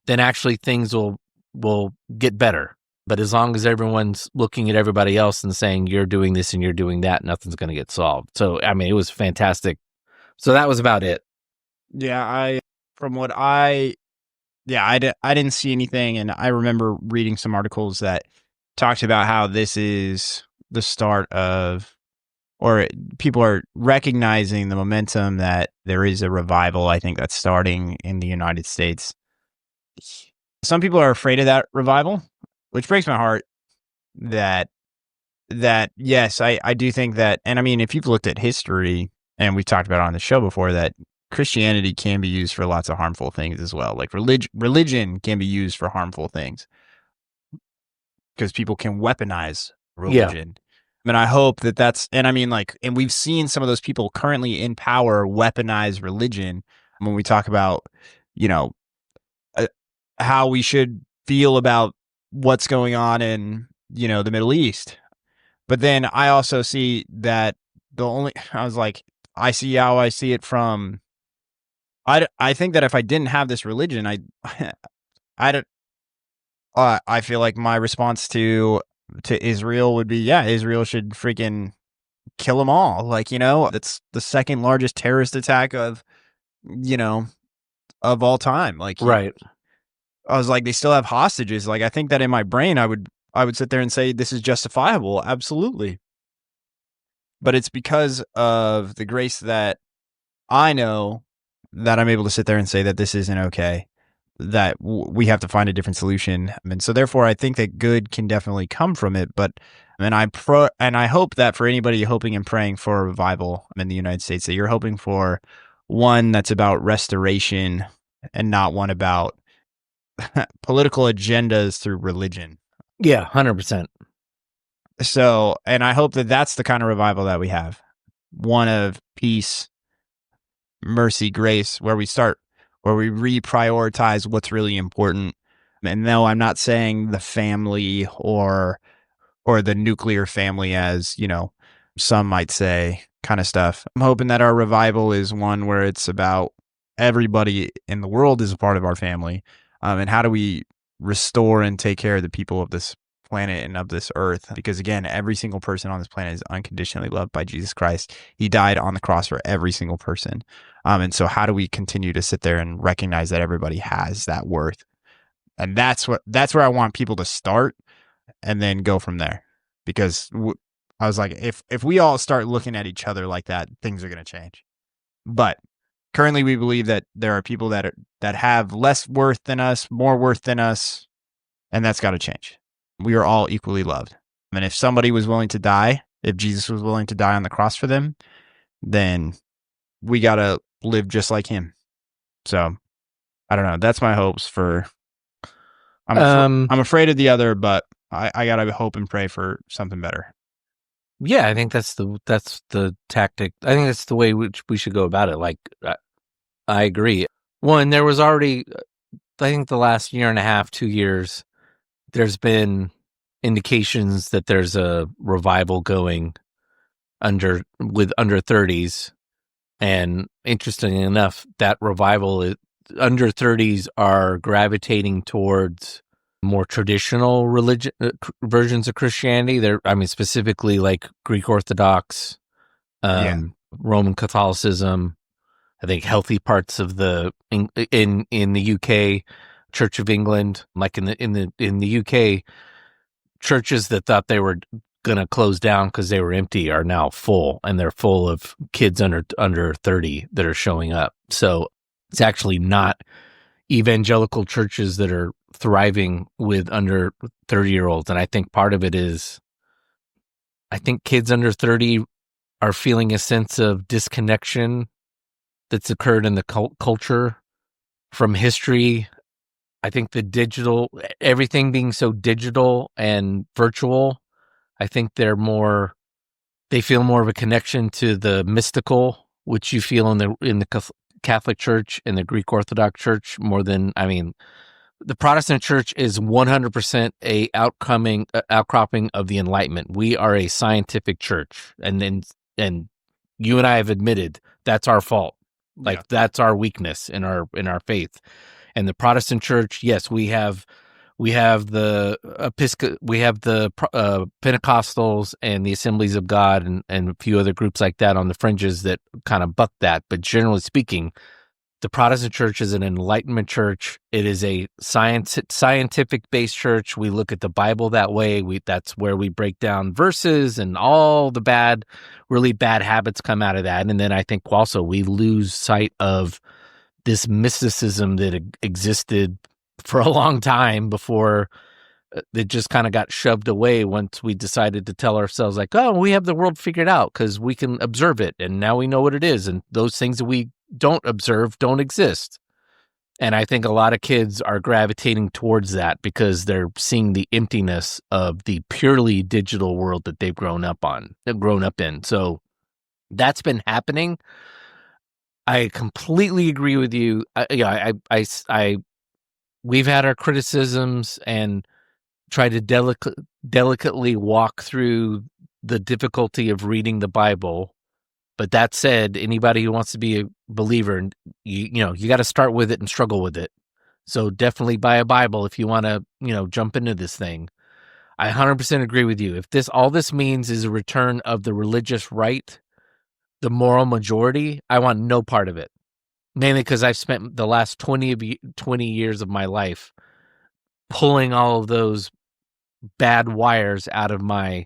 [SPEAKER 1] then actually things will get better. But as long as everyone's looking at everybody else and saying, you're doing this and you're doing that, nothing's going to get solved. So, I mean, it was fantastic. So that was about it.
[SPEAKER 3] Yeah, I didn't see anything. And I remember reading some articles that talked about how this is the start of, or people are recognizing the momentum that there is a revival, I think, that's starting in the United States. Some people are afraid of that revival, which breaks my heart that that, yes, I do think that, and I mean, if you've looked at history, and we've talked about it on the show before, that Christianity can be used for lots of harmful things as well. Like religion can be used for harmful things because people can weaponize religion. And I hope that that's, and I mean, like, and we've seen some of those people currently in power weaponize religion when we talk about, you know, how we should feel about what's going on in, you know, the Middle East. But then I also see that I was like, I see how I see it from, I think that if I didn't have this religion, I feel like my response to Israel would be, yeah, Israel should freaking kill them all. Like, you know, it's the second largest terrorist attack of all time. Like,
[SPEAKER 1] Right.
[SPEAKER 3] I was like, they still have hostages. Like, I think that in my brain, I would sit there and say this is justifiable. Absolutely. But it's because of the grace that I know that I'm able to sit there and say that this isn't okay, that we have to find a different solution. And so therefore, I think that good can definitely come from it. But and I hope that for anybody hoping and praying for a revival in the United States, that you're hoping for one that's about restoration and not one about political agendas through religion.
[SPEAKER 1] Yeah, 100%.
[SPEAKER 3] So, and I hope that that's the kind of revival that we have. One of peace, mercy, grace, where we reprioritize what's really important. And no, I'm not saying the family or the nuclear family, as, you know, some might say, kind of stuff. I'm hoping that our revival is one where it's about everybody in the world is a part of our family. And how do we restore and take care of the people of this planet and of this earth? Because again, every single person on this planet is unconditionally loved by Jesus Christ. He died on the cross for every single person. And so how do we continue to sit there and recognize that everybody has that worth? And that's where I want people to start and then go from there. Because I was like, if we all start looking at each other like that, things are going to change. But currently we believe that there are people that have less worth than us, more worth than us, and that's got to change. We are all equally loved. And if somebody was willing to die, if Jesus was willing to die on the cross for them, then we got to live just like him. So I don't know. That's my hopes for, I'm afraid of the other, but I got to hope and pray for something better.
[SPEAKER 1] Yeah, I think that's the tactic. I think that's the way which we should go about it. Like, I agree. One, there was already, I think the last year and a half, 2 years, there's been indications that there's a revival going under 30s. And interestingly enough, that revival is under 30s are gravitating towards more traditional religion versions of Christianity. Specifically like Greek Orthodox, Roman Catholicism. I think healthy parts of the in the UK Church of England, like in the UK, churches that thought they were going to close down because they were empty are now full, and they're full of kids under 30 that are showing up. So it's actually not evangelical churches that are thriving with under 30-year-olds. And I think part of it is, I think kids under 30 are feeling a sense of disconnection that's occurred in the culture from history. I think everything being so digital and virtual, I think they feel more of a connection to the mystical, which you feel in the Catholic Church and the Greek Orthodox Church more than, the Protestant Church is 100% a outcropping of the Enlightenment. We are a scientific church, and you and I have admitted that's our fault. Like, that's our weakness in our faith. And the Protestant Church, yes, we have the Pentecostals and the Assemblies of God and a few other groups like that on the fringes that kind of buck that. But generally speaking, the Protestant Church is an Enlightenment church. It is a scientific-based church. We look at the Bible that way. That's where we break down verses, and all the really bad habits come out of that. And then I think also we lose sight of this mysticism that existed for a long time before It just kind of got shoved away once we decided to tell ourselves like, oh, we have the world figured out because we can observe it. And now we know what it is. And those things that we don't observe don't exist. And I think a lot of kids are gravitating towards that because they're seeing the emptiness of the purely digital world that they've grown up in. So that's been happening. I completely agree with you. We've had our criticisms and try to delicately walk through the difficulty of reading the Bible. But that said, anybody who wants to be a believer, you got to start with it and struggle with it. So definitely buy a Bible if you want to, jump into this thing. I 100% agree with you. If all this means is a return of the religious right, the moral majority, I want no part of it. Mainly because I've spent the last 20 years of my life pulling all of those bad wires out of my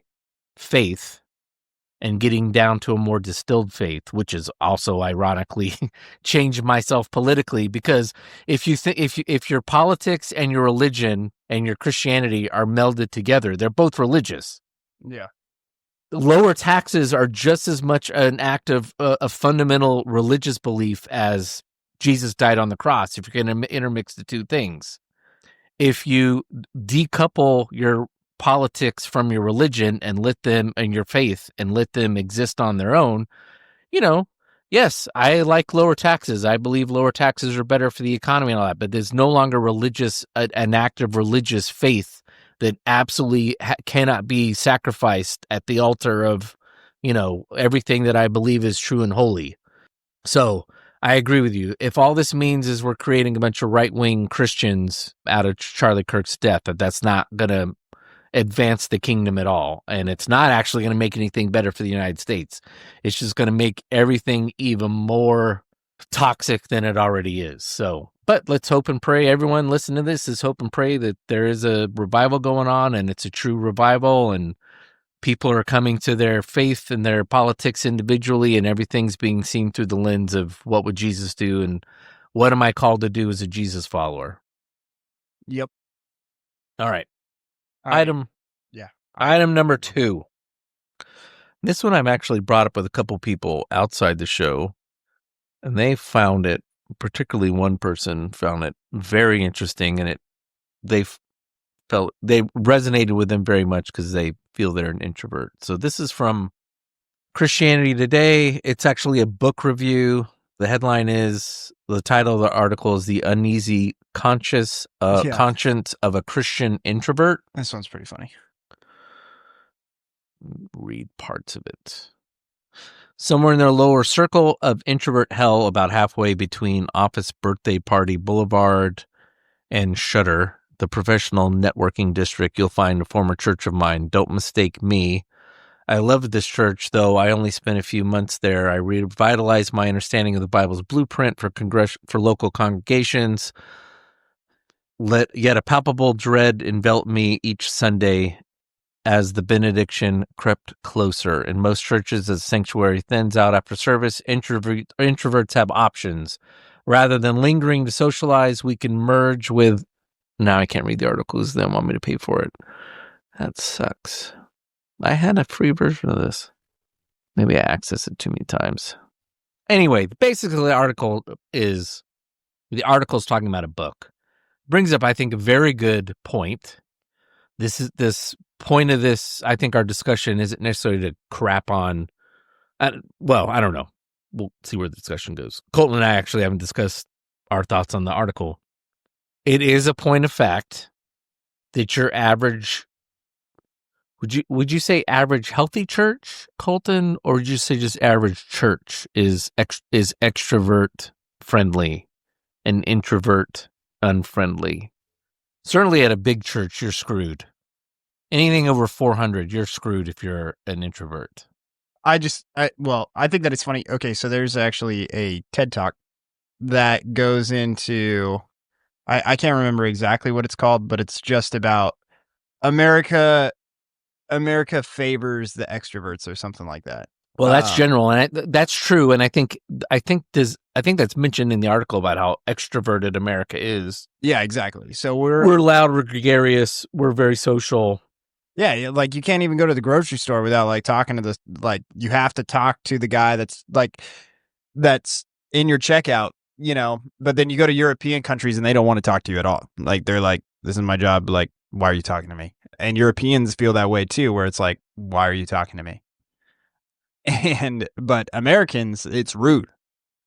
[SPEAKER 1] faith and getting down to a more distilled faith, which is also ironically changed myself politically. Because if your politics and your religion and your Christianity are melded together, they're both religious.
[SPEAKER 3] Yeah.
[SPEAKER 1] Lower taxes are just as much an act of a fundamental religious belief as Jesus died on the cross, if you're going to intermix the two things. If you decouple your politics from your religion and your faith and let them exist on their own, yes, I like lower taxes. I believe lower taxes are better for the economy and all that, but there's no longer an act of religious faith that absolutely cannot be sacrificed at the altar of, everything that I believe is true and holy. So I agree with you. If all this means is we're creating a bunch of right-wing Christians out of Charlie Kirk's death, that's not going to advance the kingdom at all. And it's not actually going to make anything better for the United States. It's just going to make everything even more toxic than it already is. So, but let's hope and pray. Everyone listen to this is hope and pray that there is a revival going on and it's a true revival and people are coming to their faith and their politics individually and everything's being seen through the lens of what would Jesus do and what am I called to do as a Jesus follower?
[SPEAKER 3] Yep.
[SPEAKER 1] All right.
[SPEAKER 3] Yeah.
[SPEAKER 1] Item number 2. This one I've actually brought up with a couple people outside the show, and they found it, particularly one person found it very interesting, and they resonated with them very much because they feel they're an introvert. So this is from Christianity Today. It's actually a book review. The title of the article is The Uneasy Conscience of a Christian Introvert.
[SPEAKER 3] This one's pretty funny.
[SPEAKER 1] Read parts of it. Somewhere in their lower circle of introvert hell, about halfway between Office Birthday Party Boulevard and Shutter, the professional networking district, you'll find a former church of mine. Don't mistake me. I loved this church, though I only spent a few months there. I revitalized my understanding of the Bible's blueprint for local congregations. Yet a palpable dread enveloped me each Sunday as the benediction crept closer. In most churches, as the sanctuary thins out after service, introverts have options. Rather than lingering to socialize, we can merge with... Now I can't read the articles. They don't want me to pay for it. That sucks. I had a free version of this. Maybe I accessed it too many times. Anyway, basically the article's talking about a book. Brings up, I think, a very good point. This point of this, I think our discussion isn't necessarily to crap on, I don't know. We'll see where the discussion goes. Colton and I actually haven't discussed our thoughts on the article. It is a point of fact that your average, would you say average healthy church, Colton, or would you say just average church is extrovert friendly and introvert unfriendly? Certainly at a big church, you're screwed. Anything over 400, you're screwed if you're an introvert.
[SPEAKER 3] I think that it's funny. Okay, so there's actually a TED Talk that goes into, I can't remember exactly what it's called, but it's just about America favors the extroverts or something like that.
[SPEAKER 1] Well, that's general, and that's true. And I think that's mentioned in the article about how extroverted America is.
[SPEAKER 3] Yeah, exactly. So
[SPEAKER 1] we're loud, we're gregarious, we're very social.
[SPEAKER 3] Yeah, like you can't even go to the grocery store without like talking to the you have to talk to the guy that's in your checkout, but then you go to European countries and they don't want to talk to you at all. Like they're like, this is my job, like why are you talking to me? And Europeans feel that way too, where it's like, why are you talking to me? But Americans, it's rude.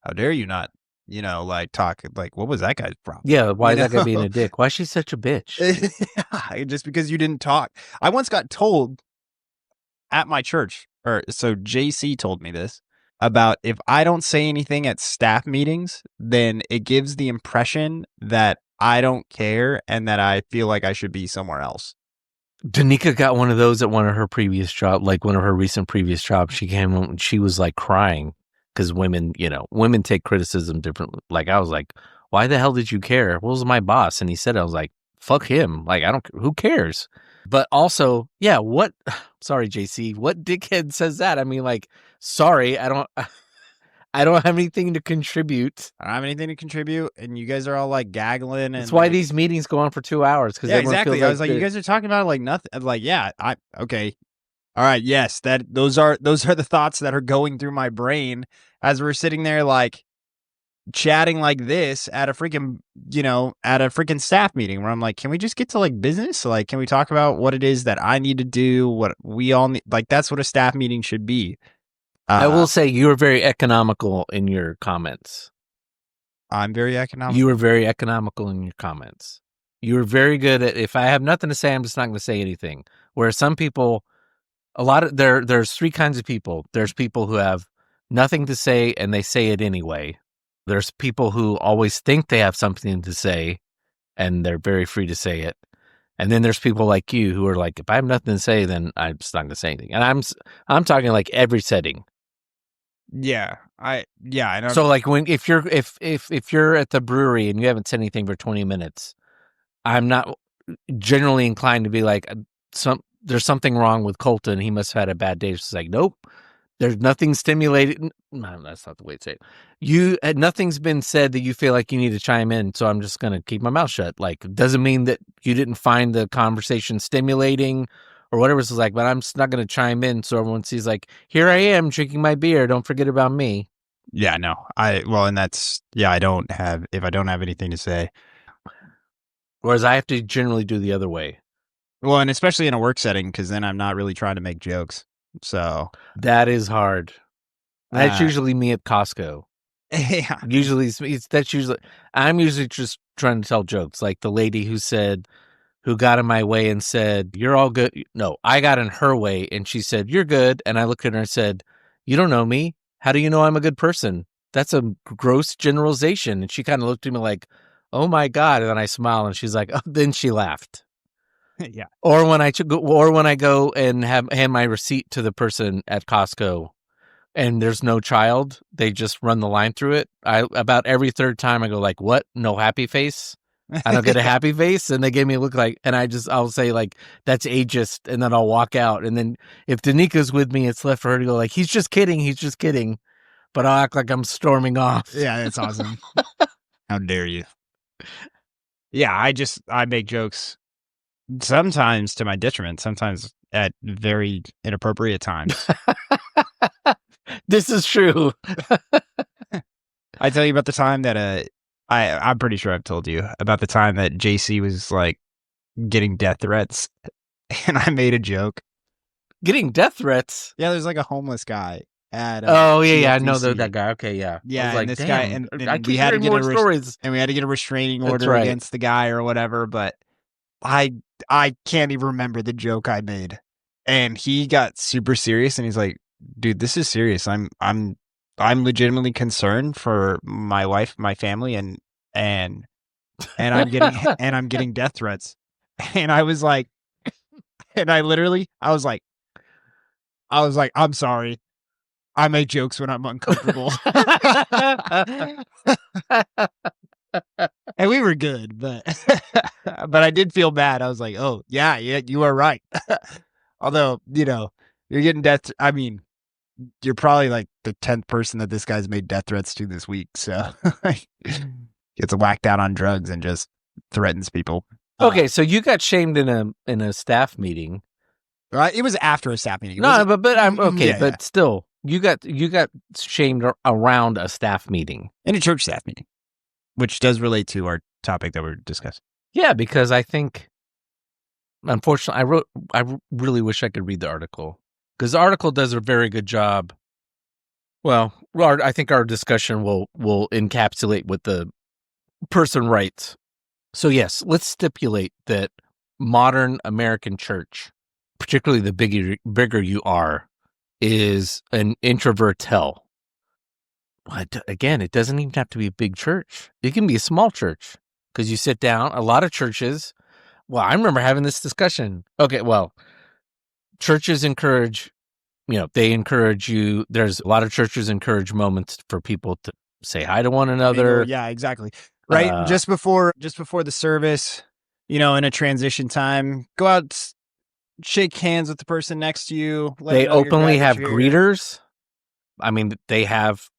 [SPEAKER 3] How dare you not, like talk, like what was that guy's problem?
[SPEAKER 1] Yeah, why is that guy being a dick? Why is she such a bitch?
[SPEAKER 3] Just because you didn't talk. I once got told at my church, so JC told me this, about if I don't say anything at staff meetings, then it gives the impression that I don't care and that I feel like I should be somewhere else.
[SPEAKER 1] Danica got one of those at one of her previous jobs, like one of her recent previous jobs. She came home and she was like crying because women take criticism differently. Like I was like, why the hell did you care? What was my boss? And he said, I was like, fuck him. Like, who cares? But also, yeah, sorry, JC, what dickhead says that? I mean, like, sorry, I don't have anything to contribute.
[SPEAKER 3] I don't have anything to contribute, and you guys are all like gaggling. And
[SPEAKER 1] that's why these meetings go on for 2 hours.
[SPEAKER 3] Yeah, exactly. I was like, you guys are talking about like nothing. Like, yeah, okay, all right, yes, those are the thoughts that are going through my brain as we're sitting there like chatting like this at a freaking staff meeting where I'm like, can we just get to like business? Like, can we talk about what it is that I need to do? What we all need? Like, that's what a staff meeting should be.
[SPEAKER 1] I will say you were very economical in your comments.
[SPEAKER 3] I'm very economical.
[SPEAKER 1] You were very economical in your comments. You were very good at, if I have nothing to say, I'm just not going to say anything. Where some people, there's three kinds of people. There's people who have nothing to say and they say it anyway. There's people who always think they have something to say and they're very free to say it. And then there's people like you who are like, if I have nothing to say, then I'm just not going to say anything. And I'm talking like every setting.
[SPEAKER 3] Yeah, I know.
[SPEAKER 1] So like if you're at the brewery and you haven't said anything for 20 minutes, I'm not generally inclined to be like, there's something wrong with Colton. He must have had a bad day. It's like, nope, there's nothing stimulated. No, that's not the way to say it. Nothing's been said that you feel like you need to chime in. So I'm just going to keep my mouth shut. Like, it doesn't mean that you didn't find the conversation stimulating or whatever. It's like, but I'm just not going to chime in. So everyone sees like, here I am drinking my beer. Don't forget about me.
[SPEAKER 3] Yeah, no, I don't have, if I don't have anything to say.
[SPEAKER 1] Whereas I have to generally do the other way.
[SPEAKER 3] Well, and especially in a work setting, because then I'm not really trying to make jokes. So
[SPEAKER 1] that is hard. That's usually me at Costco.
[SPEAKER 3] Yeah.
[SPEAKER 1] I'm usually just trying to tell jokes. Like the lady who got in my way and said, you're all good. No, I got in her way and she said, you're good. And I looked at her and said, you don't know me. How do you know I'm a good person? That's a gross generalization. And she kind of looked at me like, oh my God. And then I smiled and she's like, oh, then she laughed.
[SPEAKER 3] Yeah.
[SPEAKER 1] Or when I go and hand my receipt to the person at Costco and there's no child, they just run the line through it. About every third time I go like, what? No happy face? I don't get a happy face. And they gave me a look like, and I'll say like, that's ageist. And then I'll walk out. And then if Danica's with me, it's left for her to go like, he's just kidding. But I'll act like I'm storming off.
[SPEAKER 3] Yeah, that's awesome. How dare you? Yeah, I make jokes. Sometimes to my detriment, sometimes at very inappropriate times.
[SPEAKER 1] This is true.
[SPEAKER 3] I tell you about the time that I'm pretty sure I've told you about the time that JC was like getting death threats and I made a joke.
[SPEAKER 1] Getting death threats?
[SPEAKER 3] Yeah, there's like a homeless guy at
[SPEAKER 1] oh yeah, I know that guy. Okay, yeah.
[SPEAKER 3] Yeah,
[SPEAKER 1] like,
[SPEAKER 3] and this
[SPEAKER 1] damn,
[SPEAKER 3] guy and we had to get we had to get a restraining order against the guy or whatever, but I can't even remember the joke I made. And he got super serious and he's like, dude, this is serious. I'm legitimately concerned for my wife, my family, and I'm getting death threats. And I was like, I was like, I'm sorry. I make jokes when I'm uncomfortable. And we were good, but I did feel bad. I was like, oh yeah, you are right. Although, you're getting death. I mean, you're probably like the 10th person that this guy's made death threats to this week. So gets whacked out on drugs and just threatens people.
[SPEAKER 1] Okay, so you got shamed in a staff meeting.
[SPEAKER 3] It was after a staff meeting.
[SPEAKER 1] No, but I'm okay,
[SPEAKER 3] Yeah,
[SPEAKER 1] but still, you got shamed around a staff meeting.
[SPEAKER 3] in a church staff meeting, which does relate to our topic that we're discussing.
[SPEAKER 1] Yeah, because I think, unfortunately, I really wish I could read the article, because the article does a very good job. Well, I think our discussion will encapsulate what the person writes. So yes, let's stipulate that modern American church, particularly the bigger you are, is an introvert's hell. Again, it doesn't even have to be a big church. It can be a small church, because you sit down. A lot of churches, well, I remember having this discussion. Okay, well, churches encourage, they encourage you. There's a lot of churches encourage moments for people to say hi to one another.
[SPEAKER 3] Yeah, exactly. Right. Just before the service, in a transition time, go out, shake hands with the person next to you.
[SPEAKER 1] They openly have greeters. I mean, they have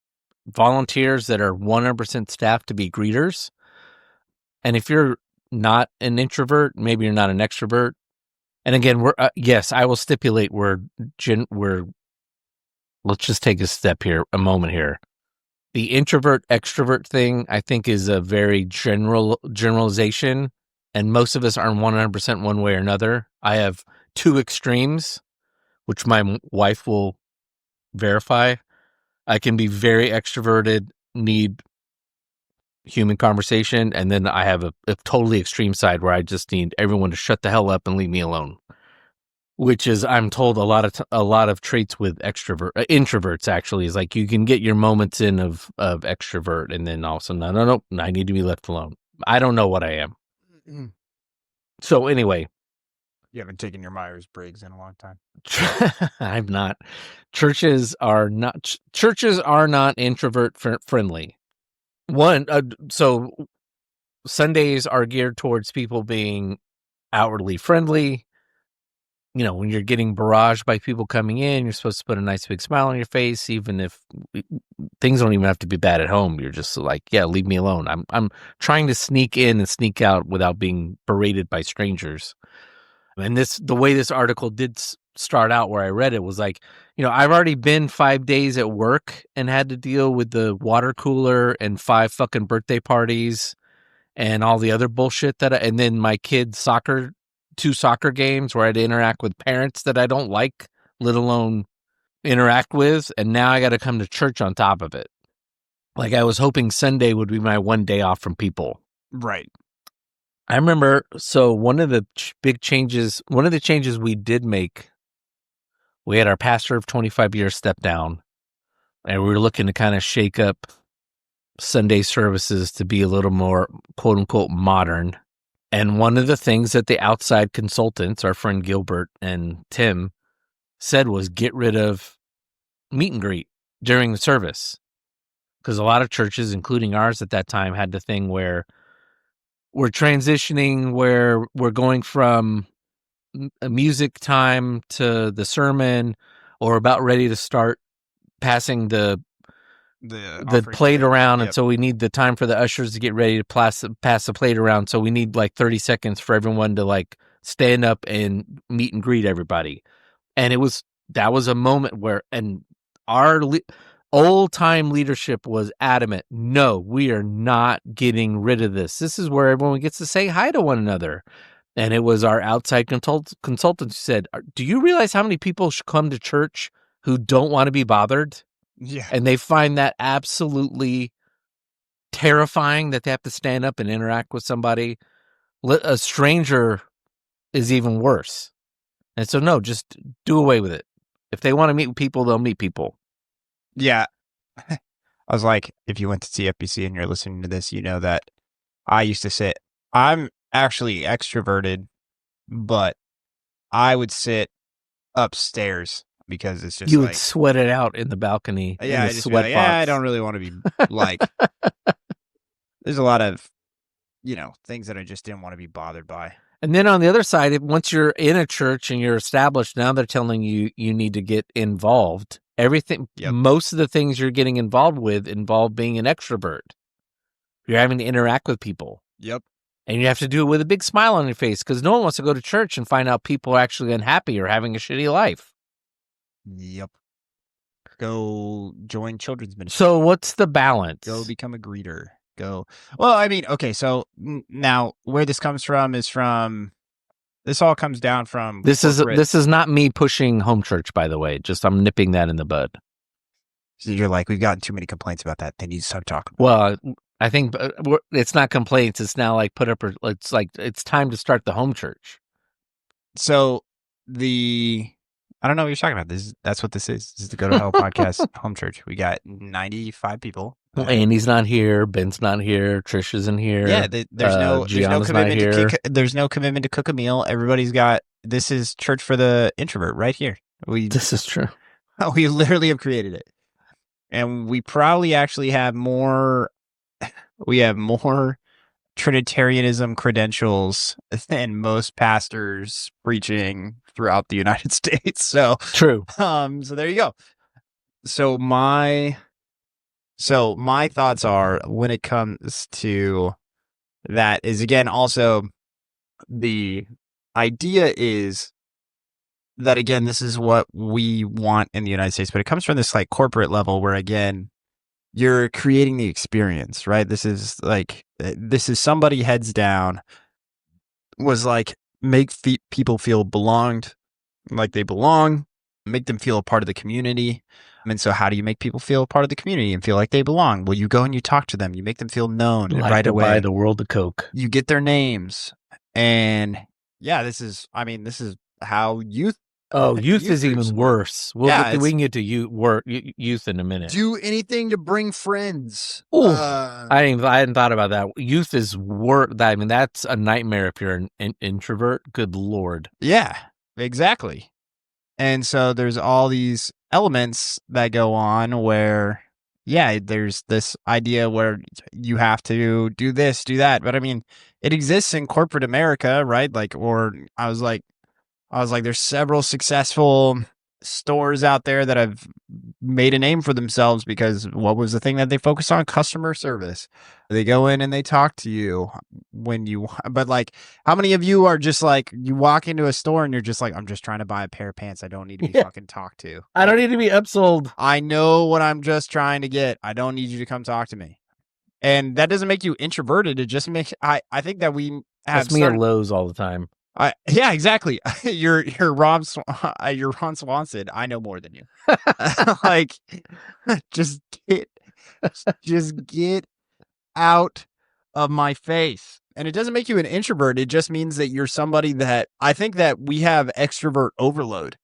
[SPEAKER 1] volunteers that are 100% staffed to be greeters. And if you're not an introvert, maybe you're not an extrovert. And again, yes, I will stipulate let's just take a moment here. The introvert extrovert thing, I think, is a very generalization, and most of us aren't 100% one way or another. I have two extremes, which my wife will verify. I can be very extroverted, need human conversation, and then I have a totally extreme side where I just need everyone to shut the hell up and leave me alone. Which is, I'm told, a lot of traits with introverts actually is like you can get your moments in of extrovert, and then all of a sudden, no, I need to be left alone. I don't know what I am.
[SPEAKER 3] Mm-hmm.
[SPEAKER 1] So anyway,
[SPEAKER 3] you haven't taken your Myers-Briggs in a long time.
[SPEAKER 1] I'm not. Churches are not introvert friendly. So Sundays are geared towards people being outwardly friendly. When you're getting barraged by people coming in, you're supposed to put a nice big smile on your face, even if things don't even have to be bad at home. You're just like, yeah, leave me alone. I'm trying to sneak in and sneak out without being berated by strangers. And the way this article did start out, where I read it, was like, I've already been 5 days at work and had to deal with the water cooler and 5 fucking birthday parties and all the other bullshit and then my kids' 2 soccer games where I had to interact with parents that I don't like, let alone interact with. And now I got to come to church on top of it. Like, I was hoping Sunday would be my one day off from people.
[SPEAKER 3] Right.
[SPEAKER 1] I remember, so one of the changes we did make, we had our pastor of 25 years step down, and we were looking to kind of shake up Sunday services to be a little more, quote unquote, modern. And one of the things that the outside consultants, our friend Gilbert and Tim, said was get rid of meet and greet during the service. Because a lot of churches, including ours at that time, had the thing where we're transitioning, where we're going from a music time to the sermon, or about ready to start passing the plate around. Yep. And so we need the time for the ushers to get ready to pass the plate around. So we need like 30 seconds for everyone to like stand up and meet and greet everybody. And that was a moment where, and our old time leadership was adamant. No, we are not getting rid of this. This is where everyone gets to say hi to one another. And it was our outside consultants who said, do you realize how many people should come to church who don't want to be bothered?
[SPEAKER 3] Yeah.
[SPEAKER 1] And they find that absolutely terrifying that they have to stand up and interact with somebody. A stranger is even worse. And so, no, just do away with it. If they want to meet people, they'll meet people.
[SPEAKER 3] Yeah. I was like, if you went to CFBC and you're listening to this, you know that I used to sit, I'm actually extroverted, but I would sit upstairs. Because it's just
[SPEAKER 1] you would sweat it out in the balcony.
[SPEAKER 3] Yeah,
[SPEAKER 1] I just sweat
[SPEAKER 3] like, I don't really want to be like. There's a lot of, things that I just didn't want to be bothered by.
[SPEAKER 1] And then on the other side, once you're in a church and you're established, now they're telling you you need to get involved Everything,
[SPEAKER 3] Yep.
[SPEAKER 1] most of the things you're getting involved with involve being an extrovert. You're having to interact with people.
[SPEAKER 3] Yep.
[SPEAKER 1] And you have to do it with a big smile on your face because no one wants to go to church and find out people are actually unhappy or having a shitty life.
[SPEAKER 3] Yep. Go join children's ministry.
[SPEAKER 1] So what's the balance?
[SPEAKER 3] Go become a greeter. Go. Well, I mean, okay, so now where this comes from is from. This all comes down from.
[SPEAKER 1] This
[SPEAKER 3] corporate-
[SPEAKER 1] is not me pushing home church, by the way. Just I'm nipping that in the bud.
[SPEAKER 3] So you're like, we've gotten too many complaints about that. They need to stop talking. About
[SPEAKER 1] Well, I think it's not complaints. It's now like it's like it's time to start the home church.
[SPEAKER 3] So I don't know what you're talking about. That's what this is. This is the Go to Hell podcast home church. We got 95 people.
[SPEAKER 1] Andy's not here. Ben's not here. Trish isn't here.
[SPEAKER 3] Yeah, there's no
[SPEAKER 1] Gianna's
[SPEAKER 3] commitment
[SPEAKER 1] not
[SPEAKER 3] to
[SPEAKER 1] here.
[SPEAKER 3] there's no commitment to cook a meal. Everybody's got. This is church for the introvert right here.
[SPEAKER 1] This is true.
[SPEAKER 3] We literally have created it, and we probably actually have more. We have more Trinitarianism credentials than most pastors preaching throughout the United States. So
[SPEAKER 1] True.
[SPEAKER 3] so there you go. So my thoughts are when it comes to that is again also the idea is that again this is what we want in the United States, but it comes from this like corporate level where again you're creating the experience, right? This is somebody heads down was like make people feel belonged, like they belong, make them feel a part of the community. And so how do you make people feel a part of the community and feel like they belong? Well, you go and you talk to them, you make them feel known
[SPEAKER 1] Like
[SPEAKER 3] right
[SPEAKER 1] to
[SPEAKER 3] away.
[SPEAKER 1] buy the world of Coke.
[SPEAKER 3] You get their names. And yeah, this is how youth.
[SPEAKER 1] Oh, youth
[SPEAKER 3] Youth
[SPEAKER 1] is even
[SPEAKER 3] groups.
[SPEAKER 1] worse.
[SPEAKER 3] Yeah,
[SPEAKER 1] We can get to youth in a minute.
[SPEAKER 3] Do anything to bring friends.
[SPEAKER 1] Ooh, I hadn't thought about that. Youth is worse. I mean, that's a nightmare if you're an introvert. Good Lord.
[SPEAKER 3] Yeah, exactly. And so there's all these elements that go on where, yeah, there's this idea where you have to do this, do that. But I mean, it exists in corporate America, right? Like, or I was like, there's several successful stores out there that have made a name for themselves because what was the thing that they focused on? Customer service. They go in and they talk to you but like, how many of you are just like, you walk into a store and you're just like, I'm just trying to buy a pair of pants. I don't need to be fucking talked to.
[SPEAKER 1] I don't need to be upsold.
[SPEAKER 3] I know what I'm just trying to get. I don't need you to come talk to me. And that doesn't make you introverted. It just makes, I think that we have
[SPEAKER 1] That's me at Lowe's all the time.
[SPEAKER 3] Yeah, exactly. You're Ron Swanson. I know more than you. Like, just get out of my face. And it doesn't make you an introvert. It just means that you're somebody that I think that we have extrovert overload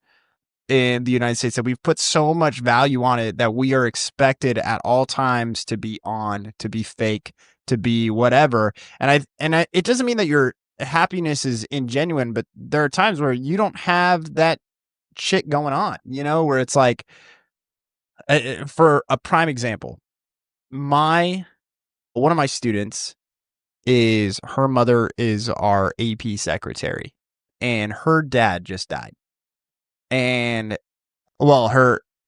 [SPEAKER 3] in the United States, that we've put so much value on it that we are expected at all times to be on, to be fake, to be whatever. And it doesn't mean that your happiness is ingenuine, but there are times where you don't have that shit going on, where it's like, for a prime example, one of my students her mother is our AP secretary, and her dad just died. And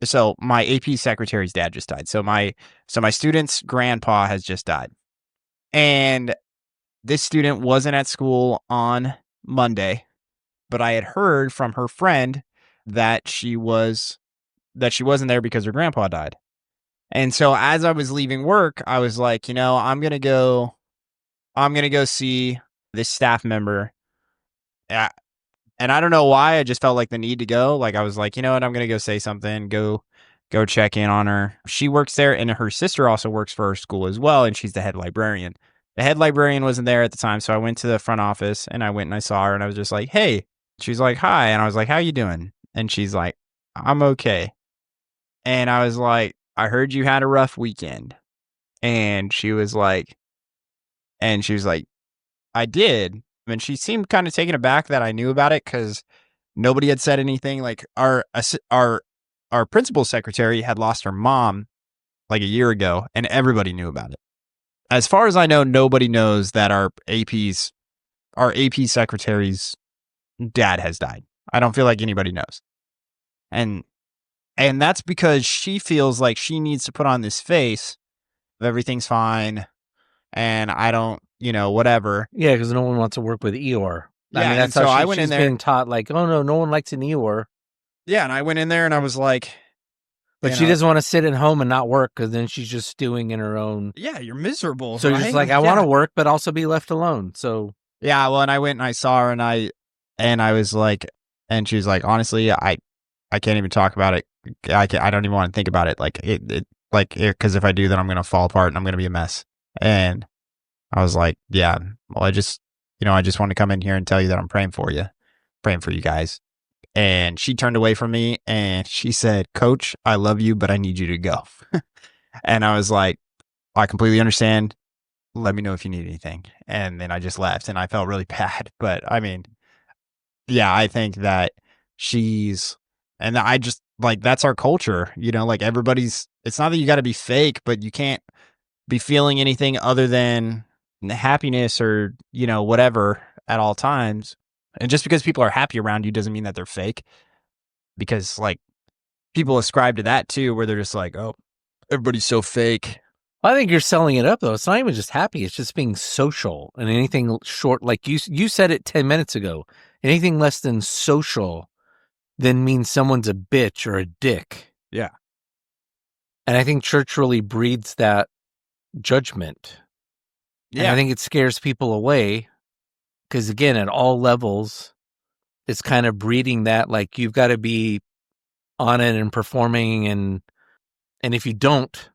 [SPEAKER 3] so my AP secretary's dad just died. So my student's grandpa has just died. And this student wasn't at school on Monday, but I had heard from her friend that she wasn't there because her grandpa died. And so as I was leaving work, I was like, I'm going to go see this staff member. And I don't know why, I just felt like the need to go. Like, I was like, you know what, I'm going to go say something, go check in on her. She works there, and her sister also works for her school as well, and she's the head librarian. The head librarian wasn't there at the time, so I went to the front office, and I went and I saw her, and I was just like, hey. She's like, hi. And I was like, how you doing? And she's like, I'm okay. And I was like, I heard you had a rough weekend. And she was like, I did. And she seemed kind of taken aback that I knew about it because nobody had said anything. Like, our principal secretary had lost her mom like a year ago, and everybody knew about it. As far as I know, nobody knows that our AP secretary's dad has died. I don't feel like anybody knows. And And that's because she feels like she needs to put on this face of everything's fine and I don't, whatever.
[SPEAKER 1] Yeah, because no one wants to work with Eeyore.
[SPEAKER 3] Yeah,
[SPEAKER 1] I mean, that's
[SPEAKER 3] and so
[SPEAKER 1] how
[SPEAKER 3] I went in
[SPEAKER 1] she's
[SPEAKER 3] there-
[SPEAKER 1] being taught, like, oh, no one likes an Eeyore.
[SPEAKER 3] Yeah, and I went in there and I was like...
[SPEAKER 1] But she doesn't want to sit at home and not work because then she's just stewing in her own.
[SPEAKER 3] Yeah, you're miserable.
[SPEAKER 1] So you're just like, I want to work, but also be left alone. So
[SPEAKER 3] yeah, well, and I went and I saw her and I was like, and she was like, honestly, I can't even talk about it. I don't even want to think about it. Like because if I do, then I'm gonna fall apart and I'm gonna be a mess. And I was like, yeah, well, I just want to come in here and tell you that I'm praying for you guys. And she turned away from me and she said, Coach, I love you, but I need you to go. And I was like, I completely understand. Let me know if you need anything. And then I just left and I felt really bad. But I mean, yeah, I think that and I just like, that's our culture, like everybody's, it's not that you got to be fake, but you can't be feeling anything other than happiness or, whatever at all times. And just because people are happy around you doesn't mean that they're fake, because like people ascribe to that too, where they're just like, oh, everybody's so fake.
[SPEAKER 1] I think you're selling it up though. It's not even just happy. It's just being social, and anything short, like you said it 10 minutes ago, anything less than social then means someone's a bitch or a dick.
[SPEAKER 3] Yeah.
[SPEAKER 1] And I think church really breeds that judgment. Yeah. And I think it scares people away. Because again, at all levels, it's kind of breeding that, like, you've got to be on it and performing, and if you don't,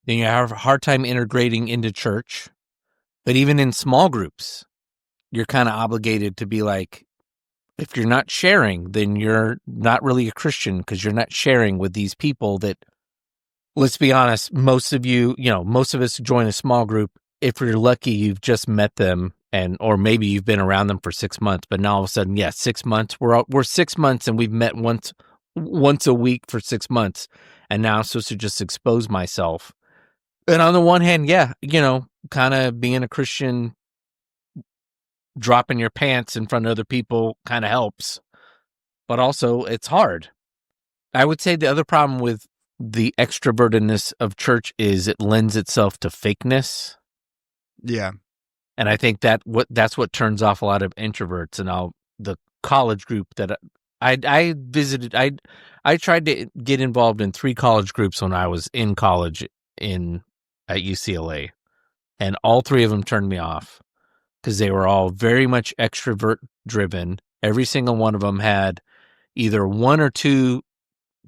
[SPEAKER 1] then you have a hard time integrating into church. But even in small groups, you're kind of obligated to be like, if you're not sharing, then you're not really a Christian, because you're not sharing with these people that, let's be honest, most of us join a small group. If you're lucky, you've just met them. Or maybe you've been around them for 6 months, but now all of a sudden, 6 months. We're 6 months and we've met once a week for 6 months, and now I'm supposed to just expose myself. And on the one hand, kind of being a Christian, dropping your pants in front of other people kind of helps, but also it's hard. I would say the other problem with the extrovertedness of church is it lends itself to fakeness.
[SPEAKER 3] Yeah.
[SPEAKER 1] And I think that's what turns off a lot of introverts. And the college group that I visited, I tried to get involved in 3 college groups when I was in college at UCLA, and all 3 of them turned me off because they were all very much extrovert driven. Every single one of them had either 1 or 2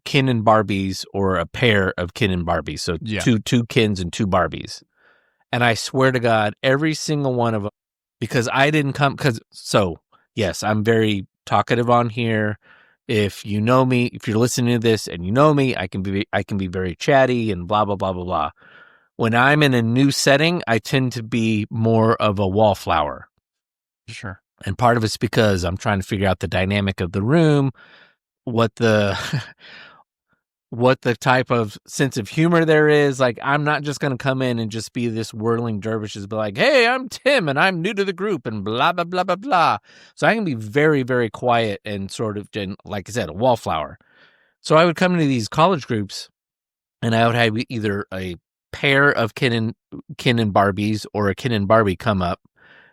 [SPEAKER 1] Ken and Barbies or a pair of Ken and Barbies. So two Kens and 2 Barbies. And I swear to God, every single one of them, because I didn't come, yes, I'm very talkative on here. If you know me, if you're listening to this and you know me, I can be very chatty and blah, blah, blah, blah, blah. When I'm in a new setting, I tend to be more of a wallflower.
[SPEAKER 3] Sure.
[SPEAKER 1] And part of it's because I'm trying to figure out the dynamic of the room, what the type of sense of humor there is. Like, I'm not just going to come in and just be this whirling dervishes, be like, hey, I'm Tim and I'm new to the group and blah, blah, blah, blah, blah. So I can be very, very quiet and sort of, like I said, a wallflower. So I would come into these college groups and I would have either a pair of Ken and Barbies or a Ken and Barbie come up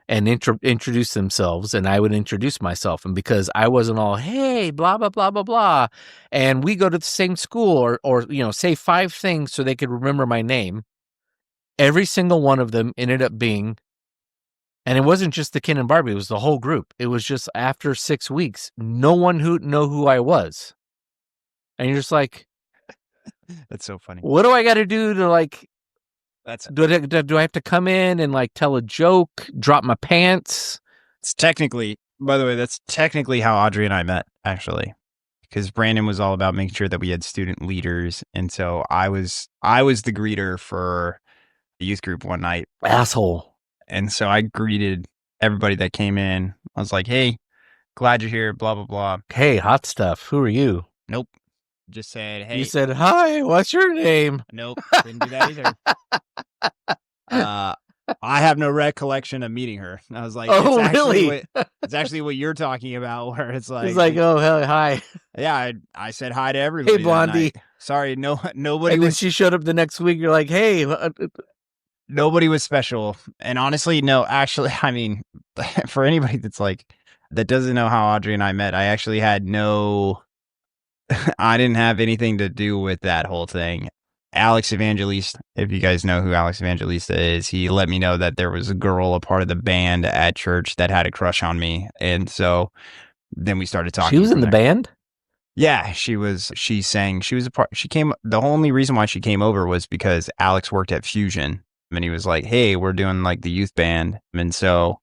[SPEAKER 1] and introduce themselves, and I would introduce myself. And because I wasn't all, hey, blah, blah, blah, blah, blah, and we go to the same school, or say 5 things so they could remember my name, every single one of them ended up being, and it wasn't just the Ken and Barbie, it was the whole group. It was just after 6 weeks, no one who know who I was. And you're just like,
[SPEAKER 3] that's so funny.
[SPEAKER 1] What do I got to do to, like, do I have to come in and, like, tell a joke, drop my pants?
[SPEAKER 3] It's technically, by the way, that's technically how Audrey and I met, actually, because Brandon was all about making sure that we had student leaders, and so I was the greeter for the youth group one night.
[SPEAKER 1] Asshole.
[SPEAKER 3] And so I greeted everybody that came in. I was like, "Hey, glad you're here." Blah blah blah.
[SPEAKER 1] Hey, hot stuff. Who are you?
[SPEAKER 3] Nope. Just said, "Hey."
[SPEAKER 1] You said, "Hi, what's your name?"
[SPEAKER 3] Nope, didn't do that either. I have no recollection of meeting her. And I was like,
[SPEAKER 1] "Oh, really?"
[SPEAKER 3] It's actually what you're talking about, where it's like,
[SPEAKER 1] "Oh, hell, hi."
[SPEAKER 3] Yeah, I said hi to everybody.
[SPEAKER 1] Hey, Blondie.
[SPEAKER 3] that night. Sorry, nobody
[SPEAKER 1] And then
[SPEAKER 3] was
[SPEAKER 1] she showed up the next week. You're like, hey,
[SPEAKER 3] nobody was special. And honestly, no, actually, I mean, for anybody that's like that doesn't know how Audrey and I met, I actually had I didn't have anything to do with that whole thing. Alex Evangelista, if you guys know who Alex Evangelista is, he let me know that there was a girl, a part of the band at church that had a crush on me. And so then we started talking.
[SPEAKER 1] she was in the band?
[SPEAKER 3] Yeah, she sang, she was a part, the only reason why she came over was because Alex worked at Fusion and he was like, hey, we're doing like the youth band. And so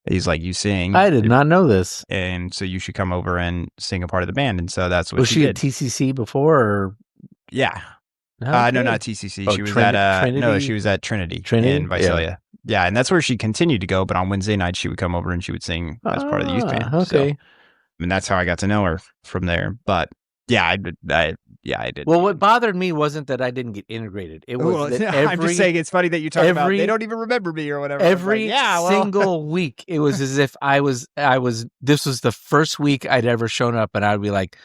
[SPEAKER 3] he's like, you sing.
[SPEAKER 1] I did not know this.
[SPEAKER 3] And so you should come over and sing a part of the band. And so that's what
[SPEAKER 1] Was she
[SPEAKER 3] did.
[SPEAKER 1] at TCC before? Or?
[SPEAKER 3] Yeah.
[SPEAKER 1] Okay.
[SPEAKER 3] No, not TCC.
[SPEAKER 1] Oh,
[SPEAKER 3] She was at
[SPEAKER 1] Trinity?
[SPEAKER 3] no, she was at Trinity in Visalia. Yeah, and that's where she continued to go. But on Wednesday night, she would come over and she would sing as part of the youth band.
[SPEAKER 1] Okay.
[SPEAKER 3] So, and that's how I got to know her from there. But yeah, I did.
[SPEAKER 1] Well, what bothered me wasn't that I didn't get integrated. It was that
[SPEAKER 3] I'm just saying it's funny that you talk about they don't even remember me or whatever.
[SPEAKER 1] Every single week, it was as if I was. This was the first week I'd ever shown up, and I'd be like,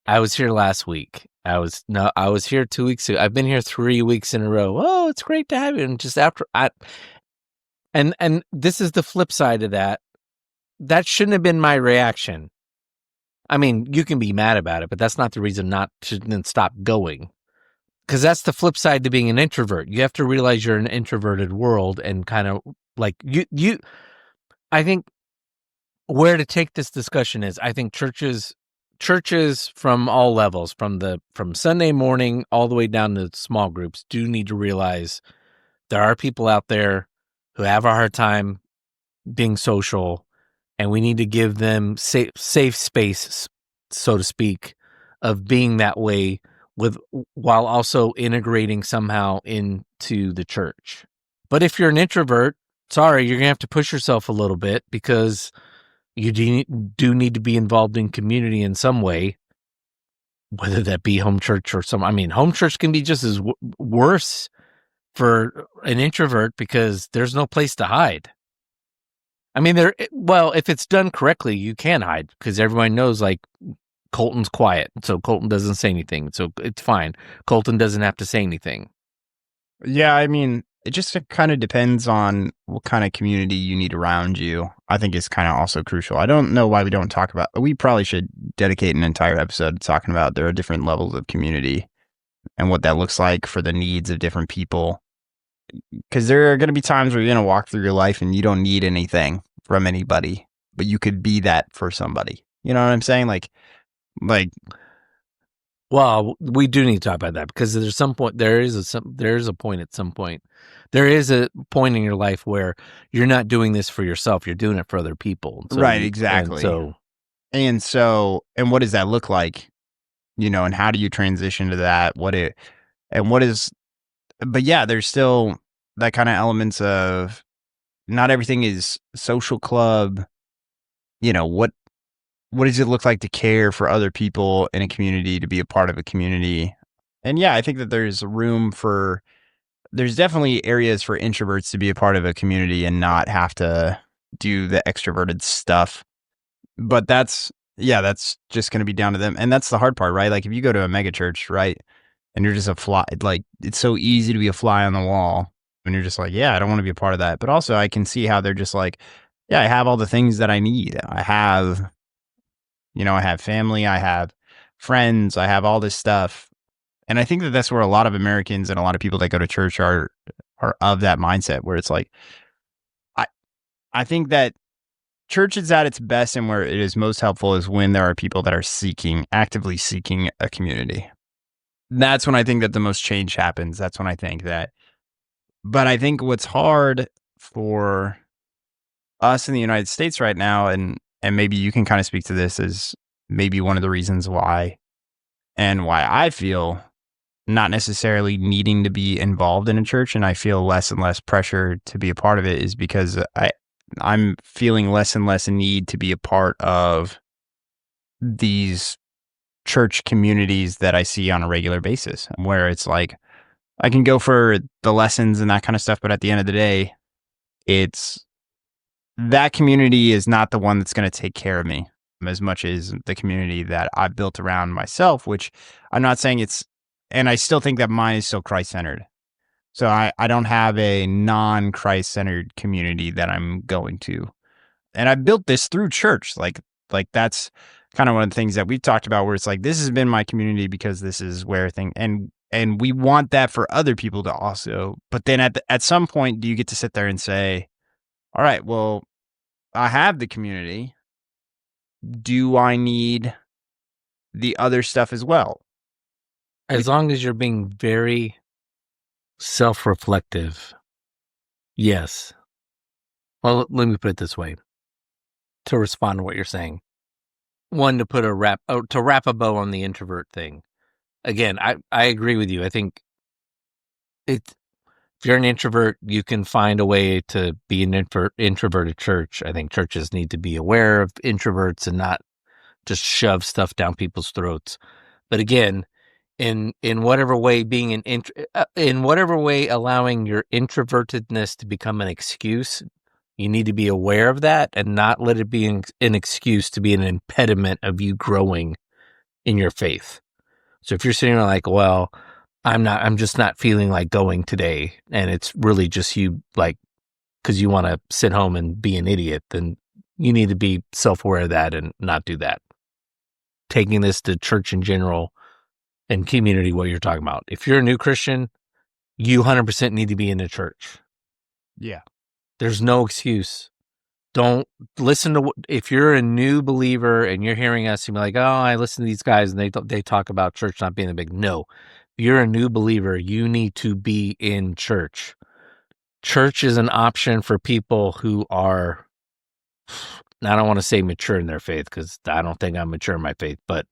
[SPEAKER 1] I was here last week. I was here 2 weeks ago. I've been here 3 weeks in a row. Oh, it's great to have you. And just after and this is the flip side of that. That shouldn't have been my reaction. I mean, you can be mad about it, but that's not the reason not to then stop going. Because that's the flip side to being an introvert. You have to realize you're in an introverted world and kind of like you. I think where to take this discussion is, I think churches from all levels, from Sunday morning all the way down to small groups, do need to realize there are people out there who have a hard time being social, and we need to give them safe space, so to speak, of being that way while also integrating somehow into the church. But if you're an introvert, sorry, you're going to have to push yourself a little bit because you do need to be involved in community in some way, whether that be home church or home church can be just as worse for an introvert because there's no place to hide. I mean, if it's done correctly, you can hide because everyone knows, like, Colton's quiet, so Colton doesn't say anything, so it's fine. Colton doesn't have to say anything.
[SPEAKER 3] Yeah, I mean, it just kind of depends on what kind of community you need around you. I think is kind of also crucial. I don't know why we don't talk about. We probably should dedicate an entire episode to talking about there are different levels of community and what that looks like for the needs of different people. Because there are going to be times where you're going to walk through your life and you don't need anything from anybody, but you could be that for somebody. You know what I'm saying? Like,
[SPEAKER 1] well, we do need to talk about that because there's some point. There is a point at some point. There is a point in your life where you're not doing this for yourself. You're doing it for other people. So
[SPEAKER 3] right? Exactly. And what does that look like? You know, and how do you transition to that? But yeah, there's still that kind of elements of not everything is social club. You know, what does it look like to care for other people in a community, to be a part of a community? And yeah, I think that there's definitely areas for introverts to be a part of a community and not have to do the extroverted stuff. But that's just going to be down to them. And that's the hard part, right? Like if you go to a mega church, right? And you're just a fly, like it's so easy to be a fly on the wall when you're just like, yeah, I don't want to be a part of that. But also I can see how they're just like, yeah, I have all the things that I need. I have family, I have friends, I have all this stuff. And I think that that's where a lot of Americans and a lot of people that go to church are of that mindset where it's like, I think that church is at its best and where it is most helpful is when there are people that are actively seeking a community. That's when I think that the most change happens. That's when I think that. But I think what's hard for us in the United States right now, and maybe you can kind of speak to this as maybe one of the reasons why I feel not necessarily needing to be involved in a church and I feel less and less pressure to be a part of it is because I'm feeling less and less need to be a part of these church communities that I see on a regular basis, where it's like I can go for the lessons and that kind of stuff, but at the end of the day, it's that community is not the one that's going to take care of me. as much as the community that I built around myself, which I'm not saying it's, and I still think that mine is still Christ-centered. So I don't have a non-Christ-centered community that I'm going to. And I built this through church. Like that's kind of one of the things that we've talked about, where it's like, this has been my community because this is where and we want that for other people to also, but then at some point, do you get to sit there and say, all right, well, I have the community. Do I need the other stuff as well?
[SPEAKER 1] As long as you're being very self-reflective, yes. Well, let me put it this way, to respond to what you're saying. One, to wrap a bow on the introvert thing. Again, I agree with you. I think if you're an introvert, you can find a way to be an introverted church. I think churches need to be aware of introverts and not just shove stuff down people's throats. But again, in whatever way in whatever way allowing your introvertedness to become an excuse, you need to be aware of that and not let it be an excuse to be an impediment of you growing in your faith. So if you're sitting there like, well, I'm just not feeling like going today, and it's really just you, like, because you want to sit home and be an idiot, then you need to be self-aware of that and not do that. Taking this to church in general and community, what you're talking about. If you're a new Christian, you 100% need to be in the church.
[SPEAKER 3] Yeah.
[SPEAKER 1] There's no excuse. Don't listen to, if you're a new believer and you're hearing us, you'll be like, oh, I listen to these guys and they talk about church not being the big. No, if you're a new believer, you need to be in church. Church is an option for people who are, I don't want to say mature in their faith, because I don't think I'm mature in my faith, but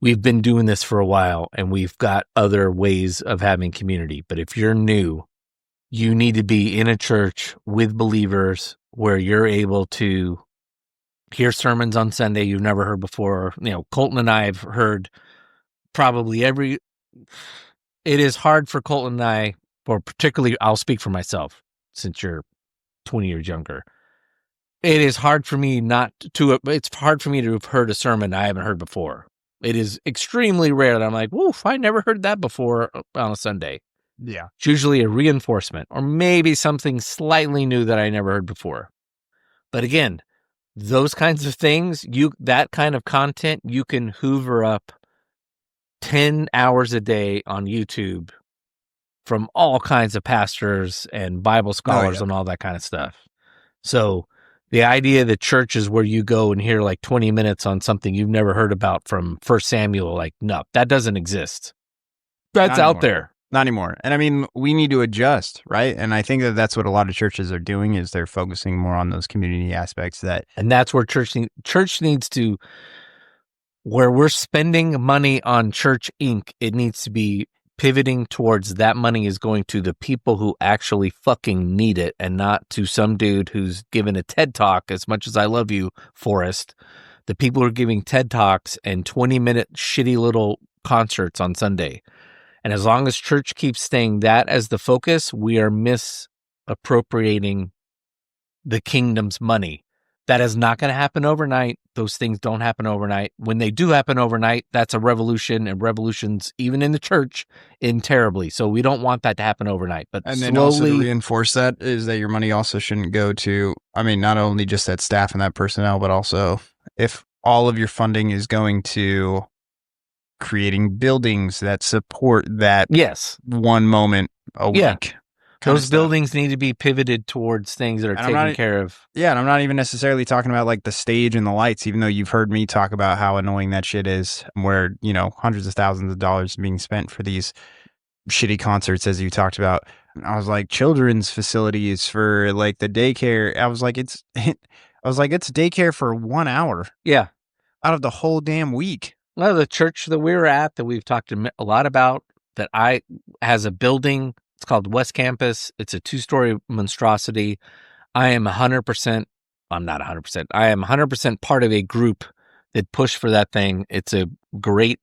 [SPEAKER 1] we've been doing this for a while and we've got other ways of having community. But if you're new, you need to be in a church with believers where you're able to hear sermons on Sunday you've never heard before. You know, Colton and I have heard probably it is hard for Colton and I, or particularly, I'll speak for myself since you're 20 years younger. It is hard for me it's hard for me to have heard a sermon I haven't heard before. It is extremely rare that I'm like, woof, I never heard that before on a Sunday.
[SPEAKER 3] Yeah.
[SPEAKER 1] It's usually a reinforcement or maybe something slightly new that I never heard before. But again, those kinds of things, that kind of content, you can hoover up 10 hours a day on YouTube from all kinds of pastors and Bible scholars and all that kind of stuff. So the idea that church is where you go and hear like 20 minutes on something you've never heard about from 1 Samuel, like, no, that doesn't exist. That's out there.
[SPEAKER 3] Not anymore. And I mean, we need to adjust, right? And I think that that's what a lot of churches are doing, is they're focusing more on those community aspects and
[SPEAKER 1] that's where church needs to, where we're spending money on Church Inc., it needs to be pivoting towards that money is going to the people who actually fucking need it and not to some dude who's given a TED Talk. As much as I love you, Forrest, the people who are giving TED Talks and 20-minute shitty little concerts on Sunday. And as long as church keeps staying that as the focus, we are misappropriating the kingdom's money. That is not going to happen overnight. Those things don't happen overnight. When they do happen overnight, that's a revolution, and revolutions, even in the church, end terribly. So we don't want that to happen overnight. But
[SPEAKER 3] and
[SPEAKER 1] slowly,
[SPEAKER 3] then also to reinforce that is that your money also shouldn't go to, I mean, not only just that staff and that personnel, but also if all of your funding is going to creating buildings that support that one moment a week.
[SPEAKER 1] Those buildings need to be pivoted towards things that are taken care of.
[SPEAKER 3] Yeah, and I'm not even necessarily talking about like the stage and the lights, even though you've heard me talk about how annoying that shit is, where, you know, hundreds of thousands of dollars being spent for these shitty concerts, as you talked about. I was like, children's facilities for like the daycare. I was like, it's daycare for 1 hour.
[SPEAKER 1] Yeah.
[SPEAKER 3] Out of the whole damn week.
[SPEAKER 1] Well, the church that we were at, that we've talked a lot about, that has a building. It's called West Campus. It's a 2-story monstrosity. I am 100%. I'm not 100%. I am 100% part of a group that pushed for that thing. It's a great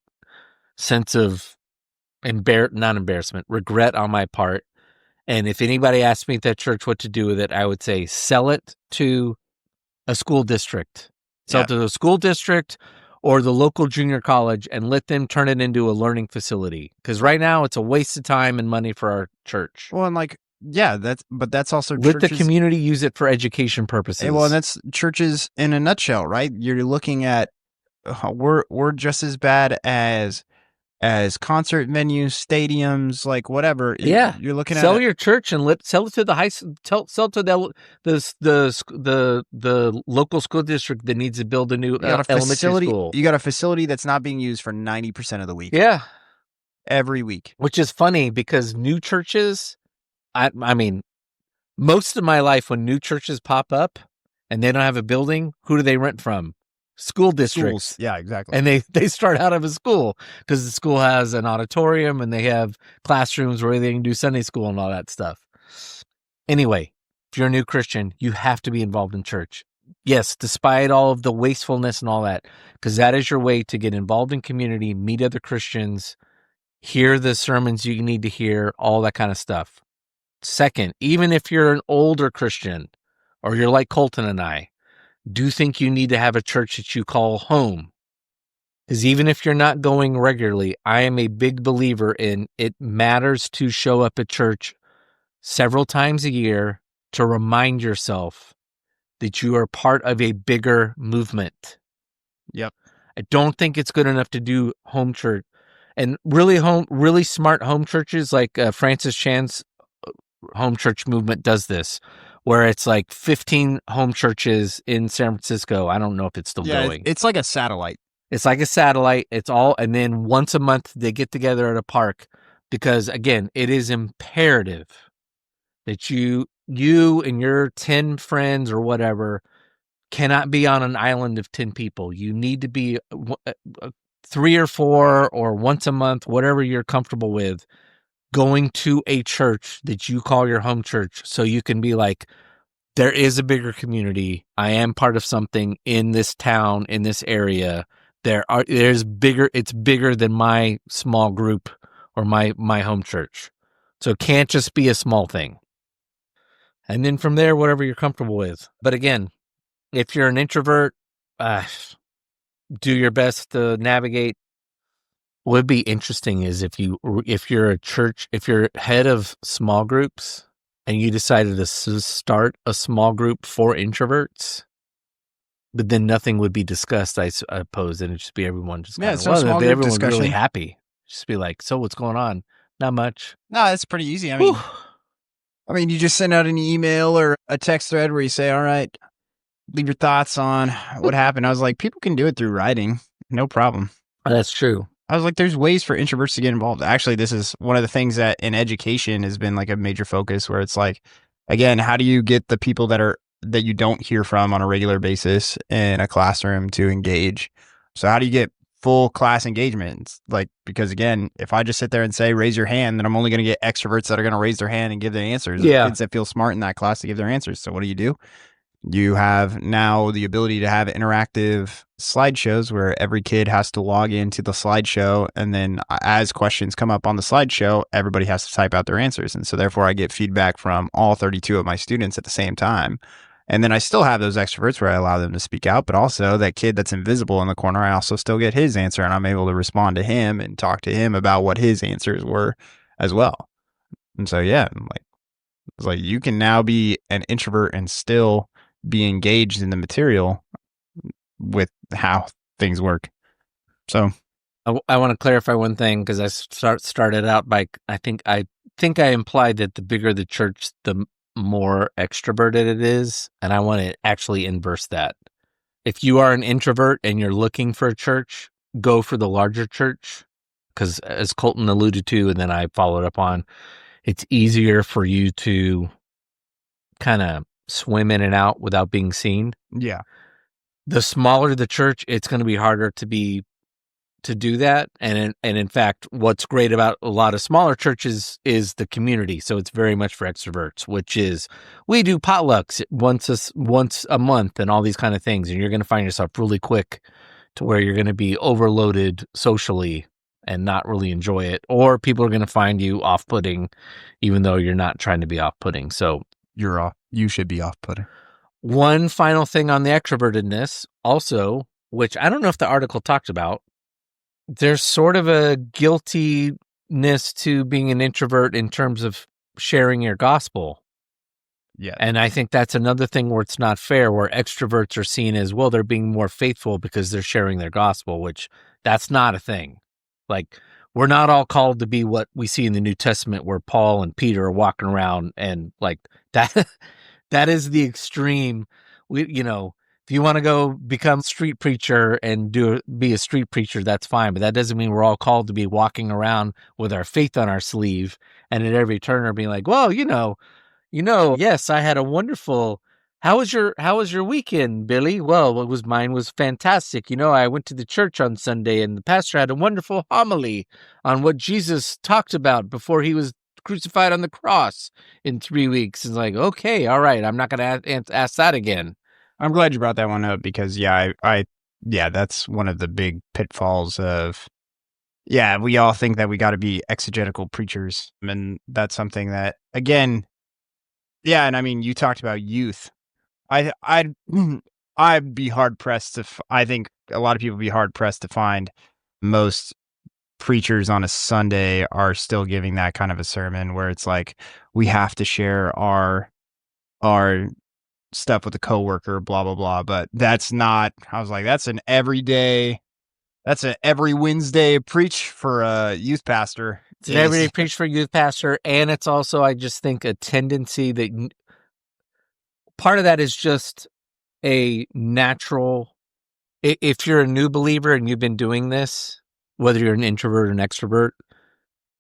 [SPEAKER 1] sense of regret on my part. And if anybody asked me at that church what to do with it, I would say sell it to a school district Sell
[SPEAKER 3] Yeah.
[SPEAKER 1] it to the school district or the local junior college and let them turn it into a learning facility. Because right now it's a waste of time and money for our church.
[SPEAKER 3] Well, and like, yeah, that's also
[SPEAKER 1] Let the
[SPEAKER 3] churches.
[SPEAKER 1] community use it for education purposes.
[SPEAKER 3] Well, and that's churches in a nutshell, right? You're looking at we're just as bad as concert venues, stadiums, like whatever.
[SPEAKER 1] Yeah,
[SPEAKER 3] You're looking
[SPEAKER 1] sell
[SPEAKER 3] at
[SPEAKER 1] your church and sell it to the sell to the local school district that needs to build a new
[SPEAKER 3] you got a
[SPEAKER 1] elementary
[SPEAKER 3] facility.
[SPEAKER 1] school.
[SPEAKER 3] You got a facility that's not being used for 90% of the week.
[SPEAKER 1] Yeah,
[SPEAKER 3] Every week.
[SPEAKER 1] which is funny because new churches. I mean, most of my life when new churches pop up and they don't have a building, who do they rent from? School districts.
[SPEAKER 3] Schools. Yeah, exactly.
[SPEAKER 1] And they start out of a school because the school has an auditorium and they have classrooms where they can do Sunday school and all that stuff. Anyway, if you're a new Christian, you have to be involved in church. Yes, despite all of the wastefulness and all that, because that is your way to get involved in community, meet other Christians, hear the sermons you need to hear, all that kind of stuff. Second, even if you're an older Christian or you're like Colton and I, do think you need to have a church that you call home. Because even if you're not going regularly, I am a big believer in it matters to show up at church several times a year to remind yourself that you are part of a bigger movement.
[SPEAKER 3] Yep.
[SPEAKER 1] I don't think it's good enough to do home church. And really smart home churches like Francis Chan's home church movement does this, where it's like 15 home churches in San Francisco. I don't know if it's still going.
[SPEAKER 3] It's like a satellite.
[SPEAKER 1] It's like a satellite. It's all, and then once a month they get together at a park because, again, it is imperative that you and your 10 friends or whatever cannot be on an island of 10 people. You need to be 3 or 4 or once a month, whatever you're comfortable with, going to a church that you call your home church so you can be like, there is a bigger community. I am part of something in this town, in this area. It's bigger than my small group or my home church. So it can't just be a small thing. And then from there, whatever you're comfortable with. But again, if you're an introvert, do your best to navigate. What would be interesting is if you're a church, if you're head of small groups and you decided to start a small group for introverts, but then nothing would be discussed, I suppose, and it'd just be everyone just
[SPEAKER 3] it's no small group
[SPEAKER 1] everyone
[SPEAKER 3] discussion.
[SPEAKER 1] really happy. Just be like, so what's going on? Not much.
[SPEAKER 3] No, it's pretty easy. I mean, you just send out an email or a text thread where you say, all right, leave your thoughts on what happened. I was like, people can do it through writing. No problem.
[SPEAKER 1] That's true.
[SPEAKER 3] I was like, there's ways for introverts to get involved. Actually, this is one of the things that in education has been like a major focus where it's like, again, how do you get the people that you don't hear from on a regular basis in a classroom to engage? So how do you get full class engagement? It's like, because again, if I just sit there and say, raise your hand, then I'm only going to get extroverts that are going to raise their hand and give their answers.
[SPEAKER 1] Yeah.
[SPEAKER 3] Kids that feel smart in that class to give their answers. So what do? You have now the ability to have interactive slideshows where every kid has to log into the slideshow. And then as questions come up on the slideshow, everybody has to type out their answers. And so therefore I get feedback from all 32 of my students at the same time. And then I still have those extroverts where I allow them to speak out, but also that kid that's invisible in the corner, I also still get his answer and I'm able to respond to him and talk to him about what his answers were as well. And so, yeah, it's like you can now be an introvert and still be engaged in the material with how things work. So
[SPEAKER 1] I want to clarify one thing because I started out by I think I implied that the bigger the church, the more extroverted it is, and I want to actually inverse that. If you are an introvert and you're looking for a church, go for the larger church because, as Colton alluded to, and then I followed up on, it's easier for you to kind of swim in and out without being seen.
[SPEAKER 3] yeah,
[SPEAKER 1] The smaller the church, it's going to be harder to do that. And in fact, what's great about a lot of smaller churches is the community. So it's very much for extroverts, which is we do potlucks once a month and all these kind of things. And you're going to find yourself really quick to where you're going to be overloaded socially and not really enjoy it. Or people are going to find you off-putting, even though you're not trying to be off-putting. So
[SPEAKER 3] you should be off-putting.
[SPEAKER 1] One final thing on the extrovertedness, also, which I don't know if the article talked about, there's sort of a guiltiness to being an introvert in terms of sharing your gospel.
[SPEAKER 3] Yeah.
[SPEAKER 1] And I think that's another thing where it's not fair, where extroverts are seen as, well, they're being more faithful because they're sharing their gospel, which that's not a thing. Like, we're not all called to be what we see in the New Testament where Paul and Peter are walking around and like that. That is the extreme. If you want to go become a street preacher and be a street preacher, that's fine. But that doesn't mean we're all called to be walking around with our faith on our sleeve and at every turn are being like, well, yes, I had a wonderful. How was your weekend, Billy? Well, mine was fantastic. I went to the church on Sunday and the pastor had a wonderful homily on what Jesus talked about before he was crucified on the cross in 3 weeks. It's like, okay, all right, I'm not going to ask that again.
[SPEAKER 3] I'm glad you brought that one up because that's one of the big pitfalls of, we all think that we got to be exegetical preachers. And that's something that, again, and I mean, you talked about youth. I'd be hard pressed I think a lot of people would be hard pressed to find most preachers on a Sunday are still giving that kind of a sermon where it's like, we have to share our stuff with a coworker, blah, blah, blah. But that's not, I was like, that's an every Wednesday preach for a youth pastor.
[SPEAKER 1] It's an everyday preach for a youth pastor. And it's also, I just think, a tendency that part of that is just a natural, if you're a new believer and you've been doing this, whether you're an introvert or an extrovert,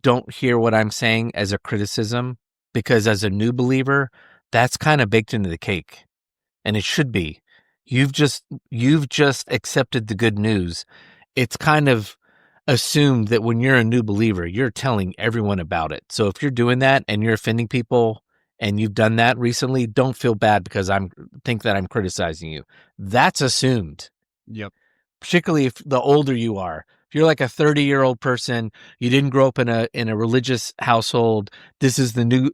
[SPEAKER 1] don't hear what I'm saying as a criticism, because as a new believer, that's kind of baked into the cake, and it should be. You've just accepted the good news. It's kind of assumed that when you're a new believer, you're telling everyone about it. So if you're doing that and you're offending people and you've done that recently, don't feel bad because think that I'm criticizing you. That's assumed.
[SPEAKER 3] Yep.
[SPEAKER 1] Particularly if the older you are. If you're like a 30-year-old person, you didn't grow up in a religious household, this is the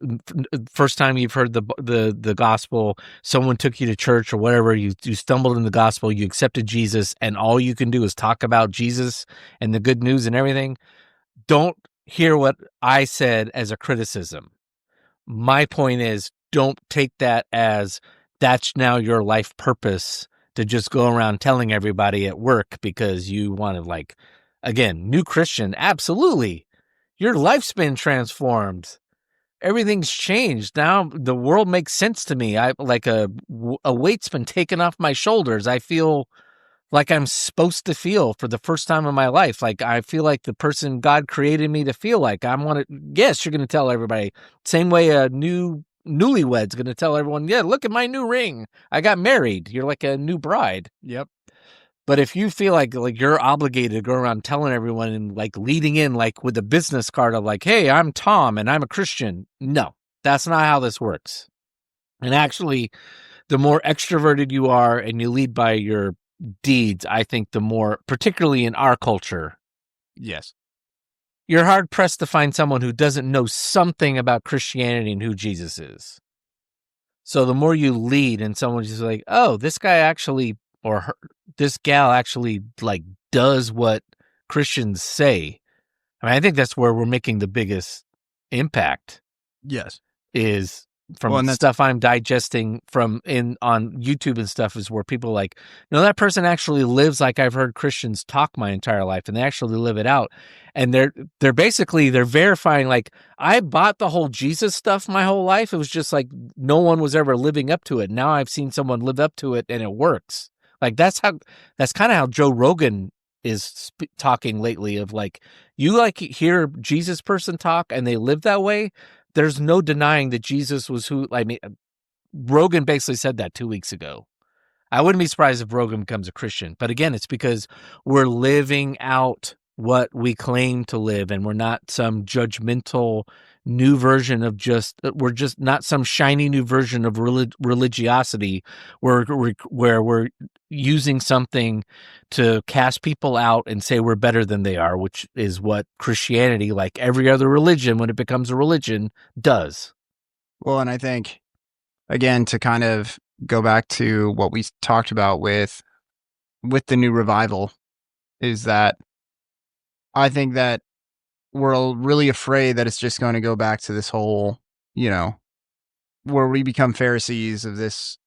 [SPEAKER 1] first time you've heard the gospel, someone took you to church or whatever, you stumbled in the gospel, you accepted Jesus, and all you can do is talk about Jesus and the good news and everything, don't hear what I said as a criticism. My point is, don't take that as that's now your life purpose to just go around telling everybody at work because you want to, again, new Christian, absolutely. Your life's been transformed. Everything's changed. Now the world makes sense to me. I like a weight's been taken off my shoulders. I feel like I'm supposed to feel for the first time in my life. Like I feel like the person God created me to feel like. Yes, you're going to tell everybody. Same way a newlywed's going to tell everyone, yeah, look at my new ring. I got married. You're like a new bride.
[SPEAKER 3] Yep.
[SPEAKER 1] But if you feel like you're obligated to go around telling everyone and leading in with a business card of hey, I'm Tom and I'm a Christian. No, that's not how this works. And actually, the more extroverted you are and you lead by your deeds, I think the more, particularly in our culture.
[SPEAKER 3] Yes.
[SPEAKER 1] You're hard pressed to find someone who doesn't know something about Christianity and who Jesus is. So the more you lead and someone's just like, oh, this guy actually, or this gal actually does what Christians say. I think that's where we're making the biggest impact.
[SPEAKER 3] Yes.
[SPEAKER 1] Is from stuff I'm digesting on YouTube and stuff, is where people no, that person actually lives like I've heard Christians talk my entire life, and they actually live it out. And they're verifying, I bought the whole Jesus stuff my whole life. It was just no one was ever living up to it. Now I've seen someone live up to it and it works. That's kind of how Joe Rogan is talking lately, of you hear Jesus person talk and they live that way. There's no denying that Jesus was who, Rogan basically said that 2 weeks ago. I wouldn't be surprised if Rogan becomes a Christian. But again, it's because we're living out what we claim to live, and we're not some judgmental new version of we're just not some shiny new version of religiosity where we're using something to cast people out and say we're better than they are, which is what Christianity, like every other religion, when it becomes a religion, does.
[SPEAKER 3] Well, and I think, again, to kind of go back to what we talked about with the new revival, is that I think that we're really afraid that it's just going to go back to this whole, where we become Pharisees of this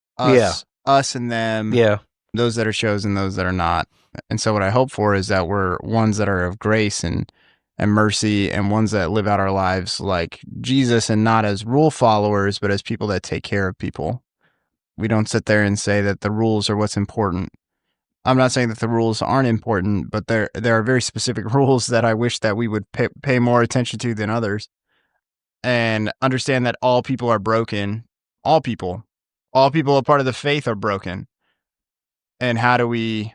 [SPEAKER 3] us and them,
[SPEAKER 1] Yeah.
[SPEAKER 3] those that are chosen, those that are not. And so what I hope for is that we're ones that are of grace and mercy, and ones that live out our lives like Jesus, and not as rule followers, but as people that take care of people. We don't sit there and say that the rules are what's important. I'm not saying that the rules aren't important, but there are very specific rules that I wish that we would pay more attention to than others, and understand that all people are broken. All people a part of the faith are broken. And how do we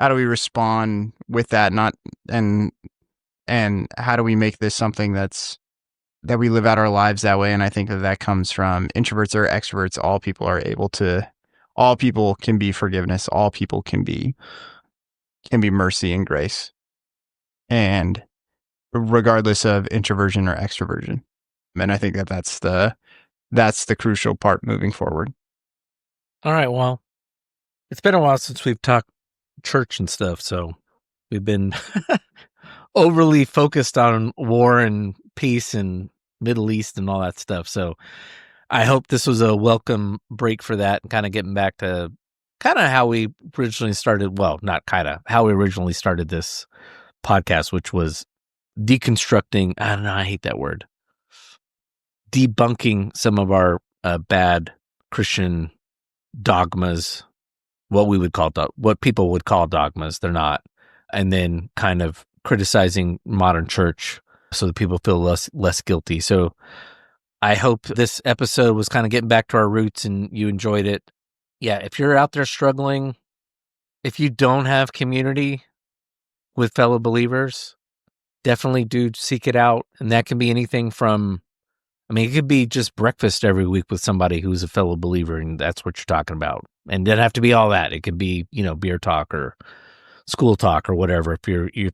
[SPEAKER 3] respond with that? And how do we make this something that we live out our lives that way? And I think that comes from introverts or extroverts. All people can be forgiveness. All people can be mercy and grace, and regardless of introversion or extroversion. And I think that's the crucial part moving forward.
[SPEAKER 1] All right. Well, it's been a while since we've talked church and stuff, so we've been overly focused on war and peace and Middle East and all that stuff. So I hope this was a welcome break for that, and kind of getting back to kind of how we originally started. Well, not kind of how we originally started this podcast, which was deconstructing. I don't know. I hate that word. Debunking some of our bad Christian dogmas, what people would call dogmas. They're not. And then kind of criticizing modern church so that people feel less guilty. So I hope this episode was kind of getting back to our roots and you enjoyed it. Yeah, if you're out there struggling, if you don't have community with fellow believers, definitely do seek it out. And that can be anything from, it could be just breakfast every week with somebody who's a fellow believer, and that's what you're talking about. And it doesn't have to be all that. It could be, beer talk or school talk or whatever if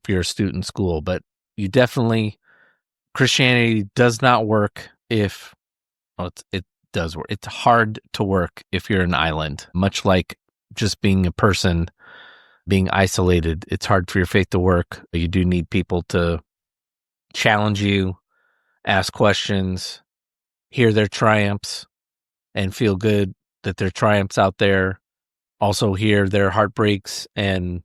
[SPEAKER 1] you're a student in school. But you definitely, Christianity does not work it does work. It's hard to work if you're an island, much like just being a person, being isolated. It's hard for your faith to work. You do need people to challenge you, ask questions, hear their triumphs, and feel good that their triumphs out there. Also hear their heartbreaks and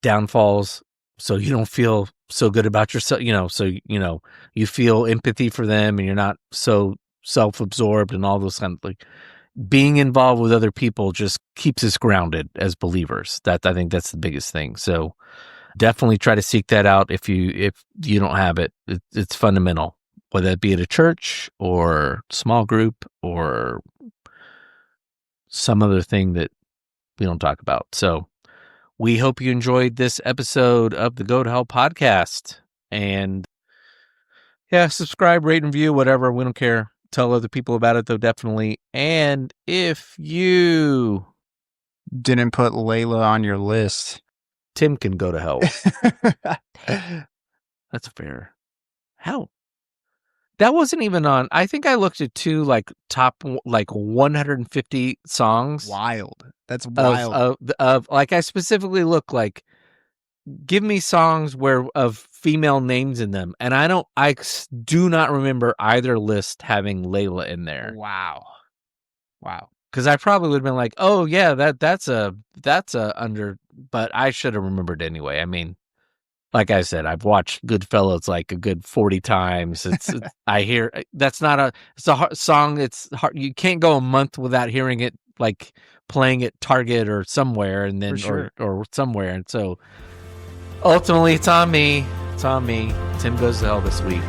[SPEAKER 1] downfalls, so you don't feel so good about yourself, you feel empathy for them and you're not so self-absorbed and all those kind of being involved with other people just keeps us grounded as believers. I think that's the biggest thing. So definitely try to seek that out if you don't have it. It's fundamental, whether it be at a church or small group or some other thing that we don't talk about. So we hope you enjoyed this episode of the Go to Hell podcast. And yeah, subscribe, rate, and review, whatever. We don't care. Tell other people about it, though, definitely. And if you
[SPEAKER 3] didn't put Layla on your list,
[SPEAKER 1] Tim can go to hell. That's fair. How? That wasn't even on. I think I looked at top 150 songs.
[SPEAKER 3] Wild. That's wild.
[SPEAKER 1] Of I specifically look give me songs of female names in them, and I do not remember either list having Layla in there.
[SPEAKER 3] Wow.
[SPEAKER 1] Because I probably would have been like, oh yeah, that's a under, but I should have remembered anyway. Like I said, I've watched Goodfellas a good 40 times. I hear it's a hard song. It's hard. You can't go a month without hearing it playing at Target or somewhere, and then or somewhere. And so ultimately, it's on me. Tim goes to hell this week.